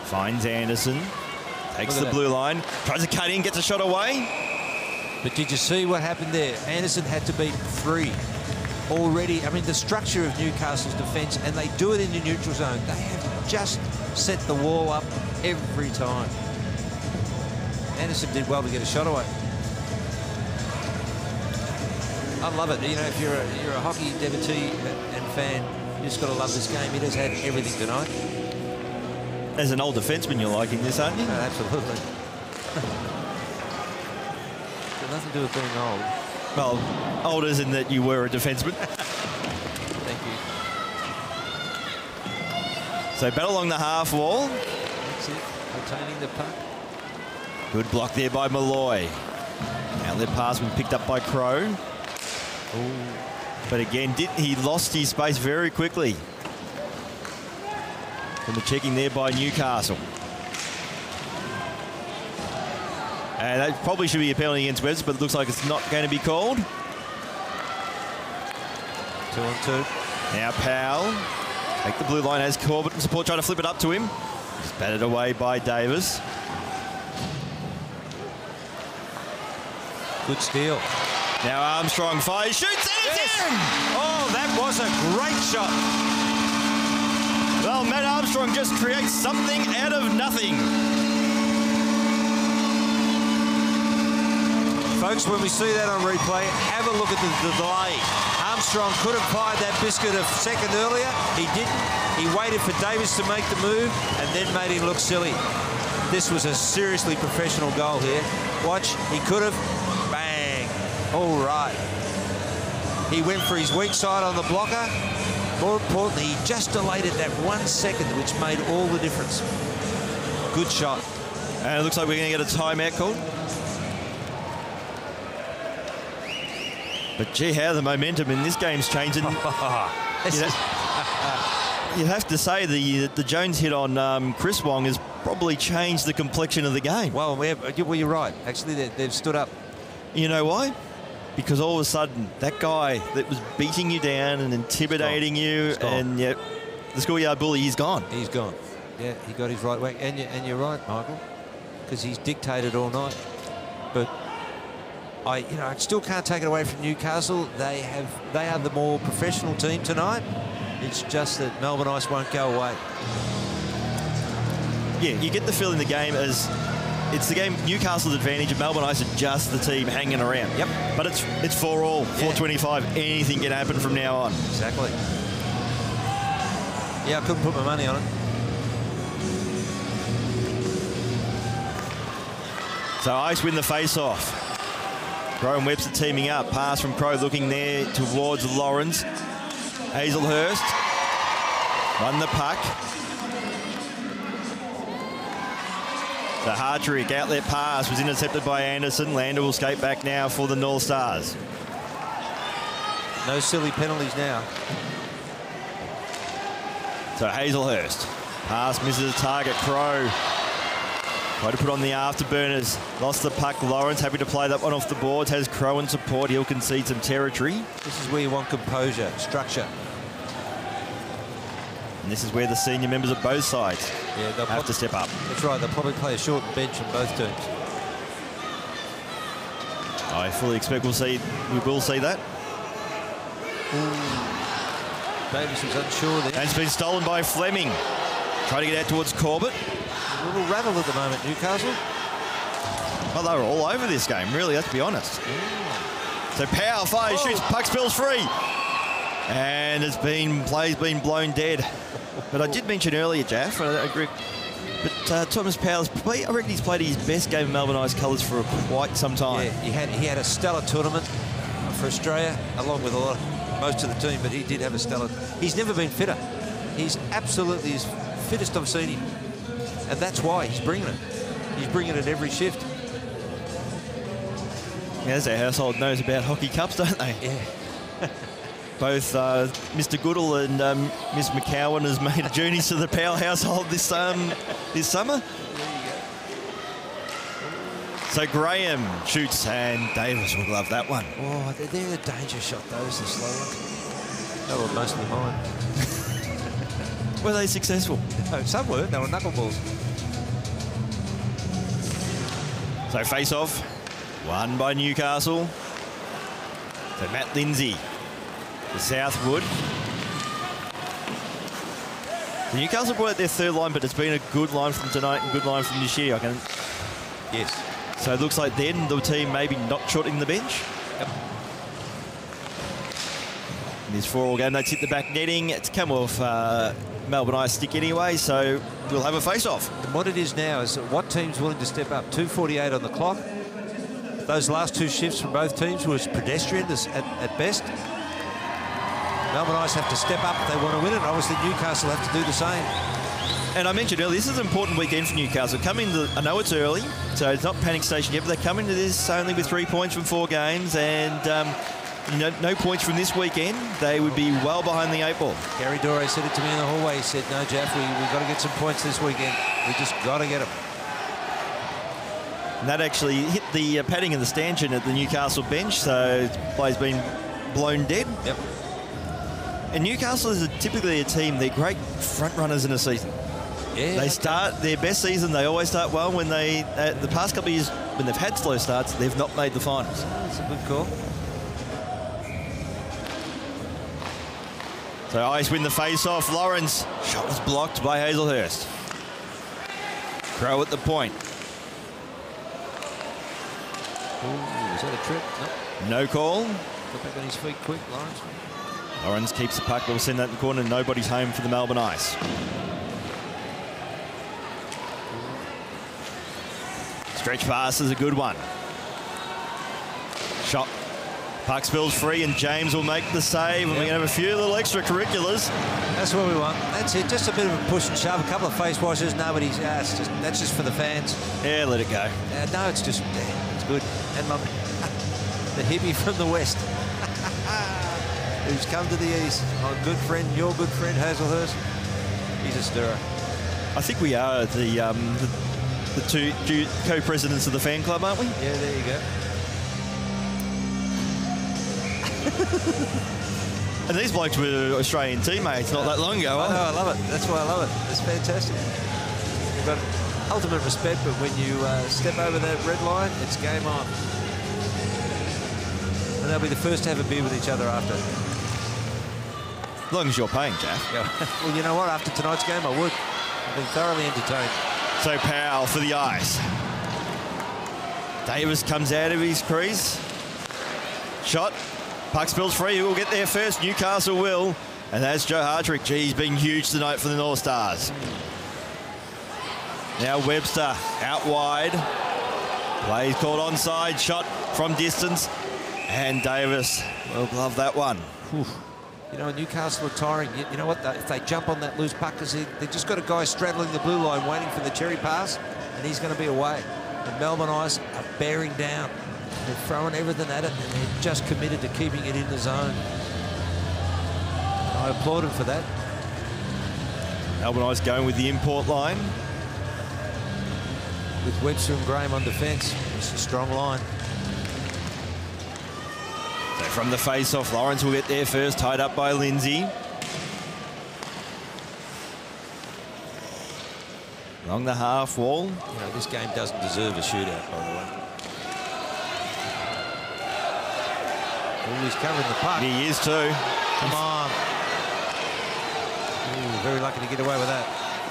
Finds Anderson. Takes the blue line. Tries to cut in, gets a shot away. But did you see what happened there? Anderson had to beat 3. already. I mean, the structure of Newcastle's defence, and they do it in the neutral zone. They have just set the wall up every time. Anderson did well to get a shot away. I love it. You know, if you're a hockey devotee and fan, you just got to love this game. It has had everything tonight. As an old defenseman, you're liking this, aren't you? No, absolutely. Got nothing to do with being old. Well, old as in that you were a defenseman. Thank you. So battle along the half wall. That's it. Retaining the puck. Good block there by Malloy. Outlet pass was picked up by Crow. Ooh. But again, he lost his space very quickly. And the checking there by Newcastle. And that probably should be a penalty against Webster, but it looks like it's not going to be called. 2-on-2. Now Powell. Take the blue line as Corbett and support, trying to flip it up to him. Just batted away by Davis. Good steal. Now Armstrong fires, shoots, and it's in! Oh, that was a great shot. Well, Matt Armstrong just creates something out of nothing. Folks, when we see that on replay, have a look at the delay. Armstrong could have fired that biscuit a second earlier. He didn't. He waited for Davis to make the move and then made him look silly. This was a seriously professional goal here. Watch, he could have. Bang. All right. He went for his weak side on the blocker. More importantly, he just delayed it that 1 second, which made all the difference. Good shot. And it looks like we're going to get a timeout called. But gee, how the momentum in this game's changing. You'd have to say the Jones hit on Chris Wong has probably changed the complexion of the game. Well, you're right. Actually, they've stood up. You know why? Because all of a sudden, that guy that was beating you down and intimidating you, and yet the schoolyard bully, he's gone. He's gone. Yeah, he got his right whack. And you're right, Michael, because he's dictated all night. But I still can't take it away from Newcastle. They are the more professional team tonight. It's just that Melbourne Ice won't go away. Yeah, you get the feel in the game as it's the game Newcastle's advantage, and Melbourne Ice are just the team hanging around. Yep. But it's 4-all, 4-25. Anything can happen from now on. Exactly. Yeah, I couldn't put my money on it. So Ice win the face-off. Crow and Webster teaming up. Pass from Crow looking there towards Lawrence. Hazelhurst won the puck. The Hardrick outlet pass was intercepted by Anderson. Lander will skate back now for the North Stars. No silly penalties now. So Hazelhurst. Pass misses the target. Crow tried to put on the afterburners. Lost the puck. Lawrence happy to play that one off the boards. Has Crow in support. He'll concede some territory. This is where you want composure, structure. And this is where the senior members of both sides have to step up. That's right. They'll probably play a short bench on both teams. I fully expect we will see that. Ooh. Davis was unsure there. And it's been stolen by Fleming. Trying to get out towards Corbett. A little rattle at the moment, Newcastle. Well, they were all over this game, really, let's be honest. So Powell fires, shoots, puck spills free. And play's been blown dead. But I did mention earlier, Jaff, and I agree. But Thomas Powell's, I reckon he's played his best game of Melbourne Ice colours for quite some time. Yeah, he had a stellar tournament for Australia, along with most of the team, but he did have a stellar. He's never been fitter. He's absolutely his fittest I've seen him. And that's why he's bringing it. He's bringing it every shift. Yeah, as our household knows about hockey cups, don't they? Yeah. Both Mr. Goodall and Miss McCowan has made a journey to the Powell household this summer. There you go. So Graham shoots, and Davis would love that one. Oh, they're a danger shot, those, the slow ones. They were mostly mine. Were they successful? No, some were. They were knuckleballs. So face-off, won by Newcastle. So Matt Lindsay The Southwood. The Newcastle brought out their third line, but it's been a good line from tonight and good line from this year. Yes. So it looks like then the team maybe not shorting the bench. Yep. And this 4-all game, they hit the back netting. It's come off Melbourne Ice stick anyway, so we'll have a face-off. And what it is now is what team's willing to step up. 2:48 on the clock. Those last two shifts from both teams was pedestrian at best. Melbourne Ice have to step up if they want to win it. Obviously, Newcastle have to do the same. And I mentioned earlier, this is an important weekend for Newcastle. I know it's early, so it's not panic station yet, but they come into this only with 3 points from 4 games, and no points from this weekend. They would be well behind the 8 ball. Gary Dore said it to me in the hallway. He said, no, Jeff, we've got to get some points this weekend. We just got to get them. And that actually hit the padding of the stanchion at the Newcastle bench, so the play's been blown dead. Yep. And Newcastle is typically a team, they're great front runners in a season. Yeah. They start their best season, they always start well. When they, the past couple of years, when they've had slow starts, they've not made the finals. That's a good call. So Ice win the face-off. Lawrence, shot was blocked by Hazelhurst. Crow at the point. Ooh, is that a trip? Nope. No call. Got back on his feet quick, Lawrence. Lawrence keeps the puck, but will send that in the corner. Nobody's home for the Melbourne Ice. Stretch pass is a good one. Shot. Puck spills free, and James will make the save. And we're going to have a few little extracurriculars. That's what we want. That's it. Just a bit of a push and shove. A couple of face washes. Nobody's. That's just for the fans. Yeah, let it go. No, it's just. It's good. And the hippie from the west, who's come to the east. My good friend, your good friend, Hazelhurst. He's a stirrer. I think we are the two co-presidents of the fan club, aren't we? Yeah, there you go. And these blokes were Australian teammates not that long ago. I know, I love it. That's why I love it. It's fantastic. We've got ultimate respect, but when you step over that red line, it's game on. And they'll be the first to have a beer with each other after. As long as you're paying, Jack. Yeah. Well, you know what? After tonight's game, I would. I've been thoroughly entertained. So Powell for the Ice. Davis comes out of his crease. Shot. Puck spills free. Who will get there first? Newcastle will. And that's Joe Hartrick. Gee, he's been huge tonight for the North Stars. Now Webster out wide. Plays called onside. Shot from distance. And Davis will glove that one. Whew. You know, Newcastle are tiring. You know what? If they jump on that loose puck, because they've just got a guy straddling the blue line waiting for the cherry pass, and he's going to be away. The Melbourne Ice are bearing down. They're throwing everything at it, and they're just committed to keeping it in the zone. I applaud them for that. Melbourne Ice going with the import line. With Webster and Graham on defence, it's a strong line. So from the face-off, Lawrence will get there first, tied up by Lindsay. Along the half wall. You know, this game doesn't deserve a shootout, by the way. Oh, he's covering the puck. He is too. Come on. Ooh, very lucky to get away with that.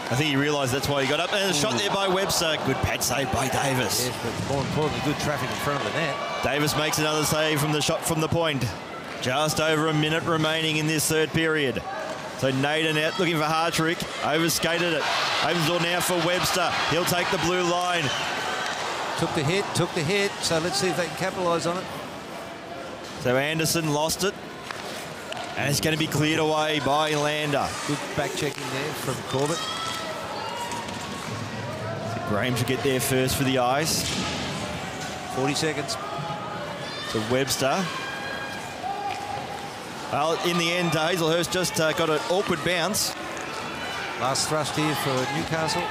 I think he realised that's why he got up. And a shot there by Webster. Good pad save by Davis. Yes, but more importantly, good traffic in front of the net. Davis makes another save from the shot from the point. Just over a minute remaining in this third period. So Naden out looking for Hartrick. Overskated it. Opens the door now for Webster. He'll take the blue line. Took the hit. So let's see if they can capitalise on it. So Anderson lost it. And it's going to be cleared away by Lander. Good back checking there from Corbett. So Graham should get there first for the Ice. 40 seconds. To Webster. Well, in the end, Hazelhurst just got an awkward bounce. Last thrust here for Newcastle.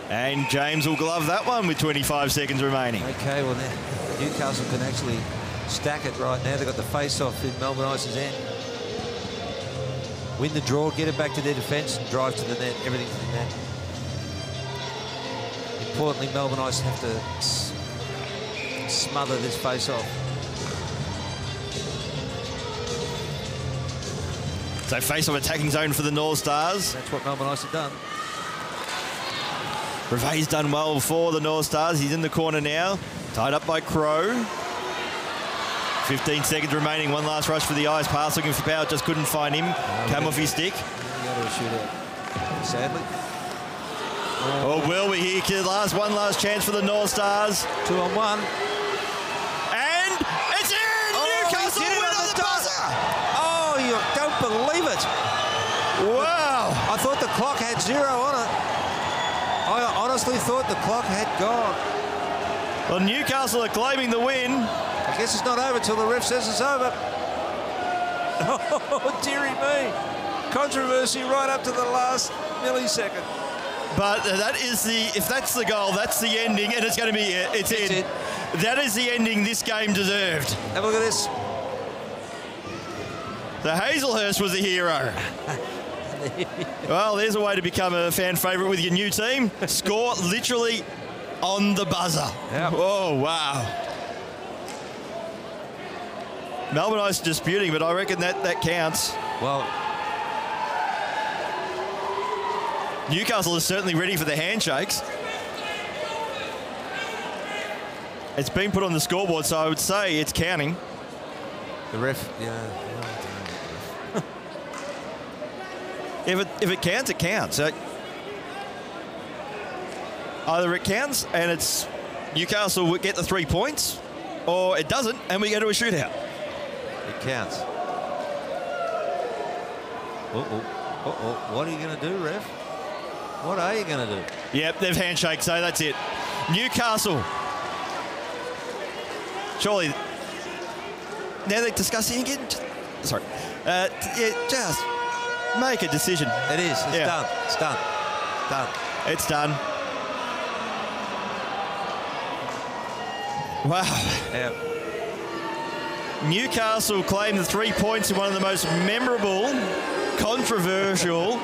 And James will glove that one with 25 seconds remaining. Okay, well, now Newcastle can actually stack it right now. They've got the face-off in Melbourne Ice's end. Win the draw, get it back to their defence, and drive to the net, everything to the net. Importantly, Melbourne Ice have to smother this face-off. So face-off attacking zone for the North Stars. That's what Melbourne Ice have done. Brevet's done well for the North Stars. He's in the corner now. Tied up by Crow. 15 seconds remaining. One last rush for the Ice. Pass looking for power. Just couldn't find him. Came off his stick. Go to a shootout, sadly. Oh, will we here? One last chance for the North Stars. 2-on-1. And it's in! Newcastle win on the buzzer! Oh, you don't believe it. Wow. I thought the clock had 0 on it. I honestly thought the clock had gone. Well, Newcastle are claiming the win. I guess it's not over till the ref says it's over. Oh, dearie me. Controversy right up to the last millisecond. But that is if that's the goal, that's the ending, and it's going to be it. It's in. That is the ending this game deserved. Have a look at this. The Hazelhurst was a hero. Well, there's a way to become a fan favourite with your new team. Score literally on the buzzer. Yep. Oh, wow. Melbourne Ice disputing, but I reckon that counts. Well, Newcastle is certainly ready for the handshakes. It's been put on the scoreboard, so I would say it's counting. the ref, yeah. If it counts, it counts. Either it counts and it's Newcastle will get the 3 points, or it doesn't and we go to a shootout. It counts. What are you going to do, ref? What are you going to do? Yep, they've handshake, so that's it. Newcastle. Surely. Now they're discussing again. Sorry. Yeah, just make a decision. It is. It's done. It's done. Done. It's done. Wow. Yeah. Newcastle claimed the 3 points in one of the most memorable, controversial,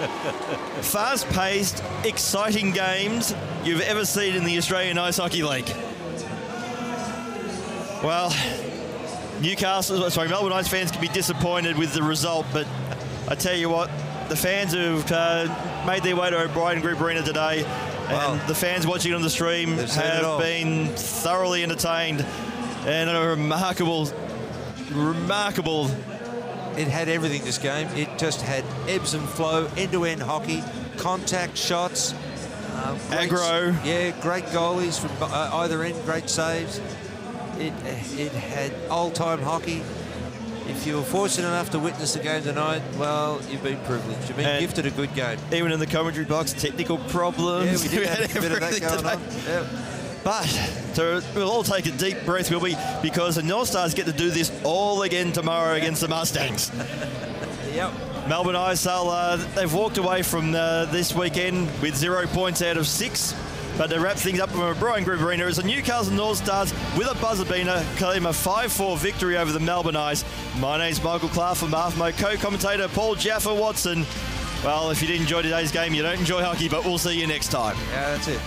fast-paced, exciting games you've ever seen in the Australian Ice Hockey League. Well, Melbourne Ice fans can be disappointed with the result, but I tell you what, the fans who've made their way to O'Brien Group Arena today, and the fans watching on the stream have been thoroughly entertained, and a remarkable. It had everything, this game. It just had ebbs and flow, end-to-end hockey, contact shots. Aggro. Great goalies from either end, great saves. It had old-time hockey. If you were fortunate enough to witness the game tonight, well, you've been privileged. You've been gifted a good game. Even in the commentary box, technical problems. Yeah, we did have a bit of that going on. Yeah. But we'll all take a deep breath, will we? Because the North Stars get to do this all again tomorrow against the Mustangs. Yep. Melbourne Ice, they've walked away from this weekend with 0 points out of 6. But to wrap things up from O'Brien Group Arena is the Newcastle Northstars with a buzzer beater claim a 5-4 victory over the Melbourne Ice. My name's Michael Clark from AFMO, co-commentator Paul Jaffa Watson. Well, if you did enjoy today's game, you don't enjoy hockey, but we'll see you next time. Yeah, that's it.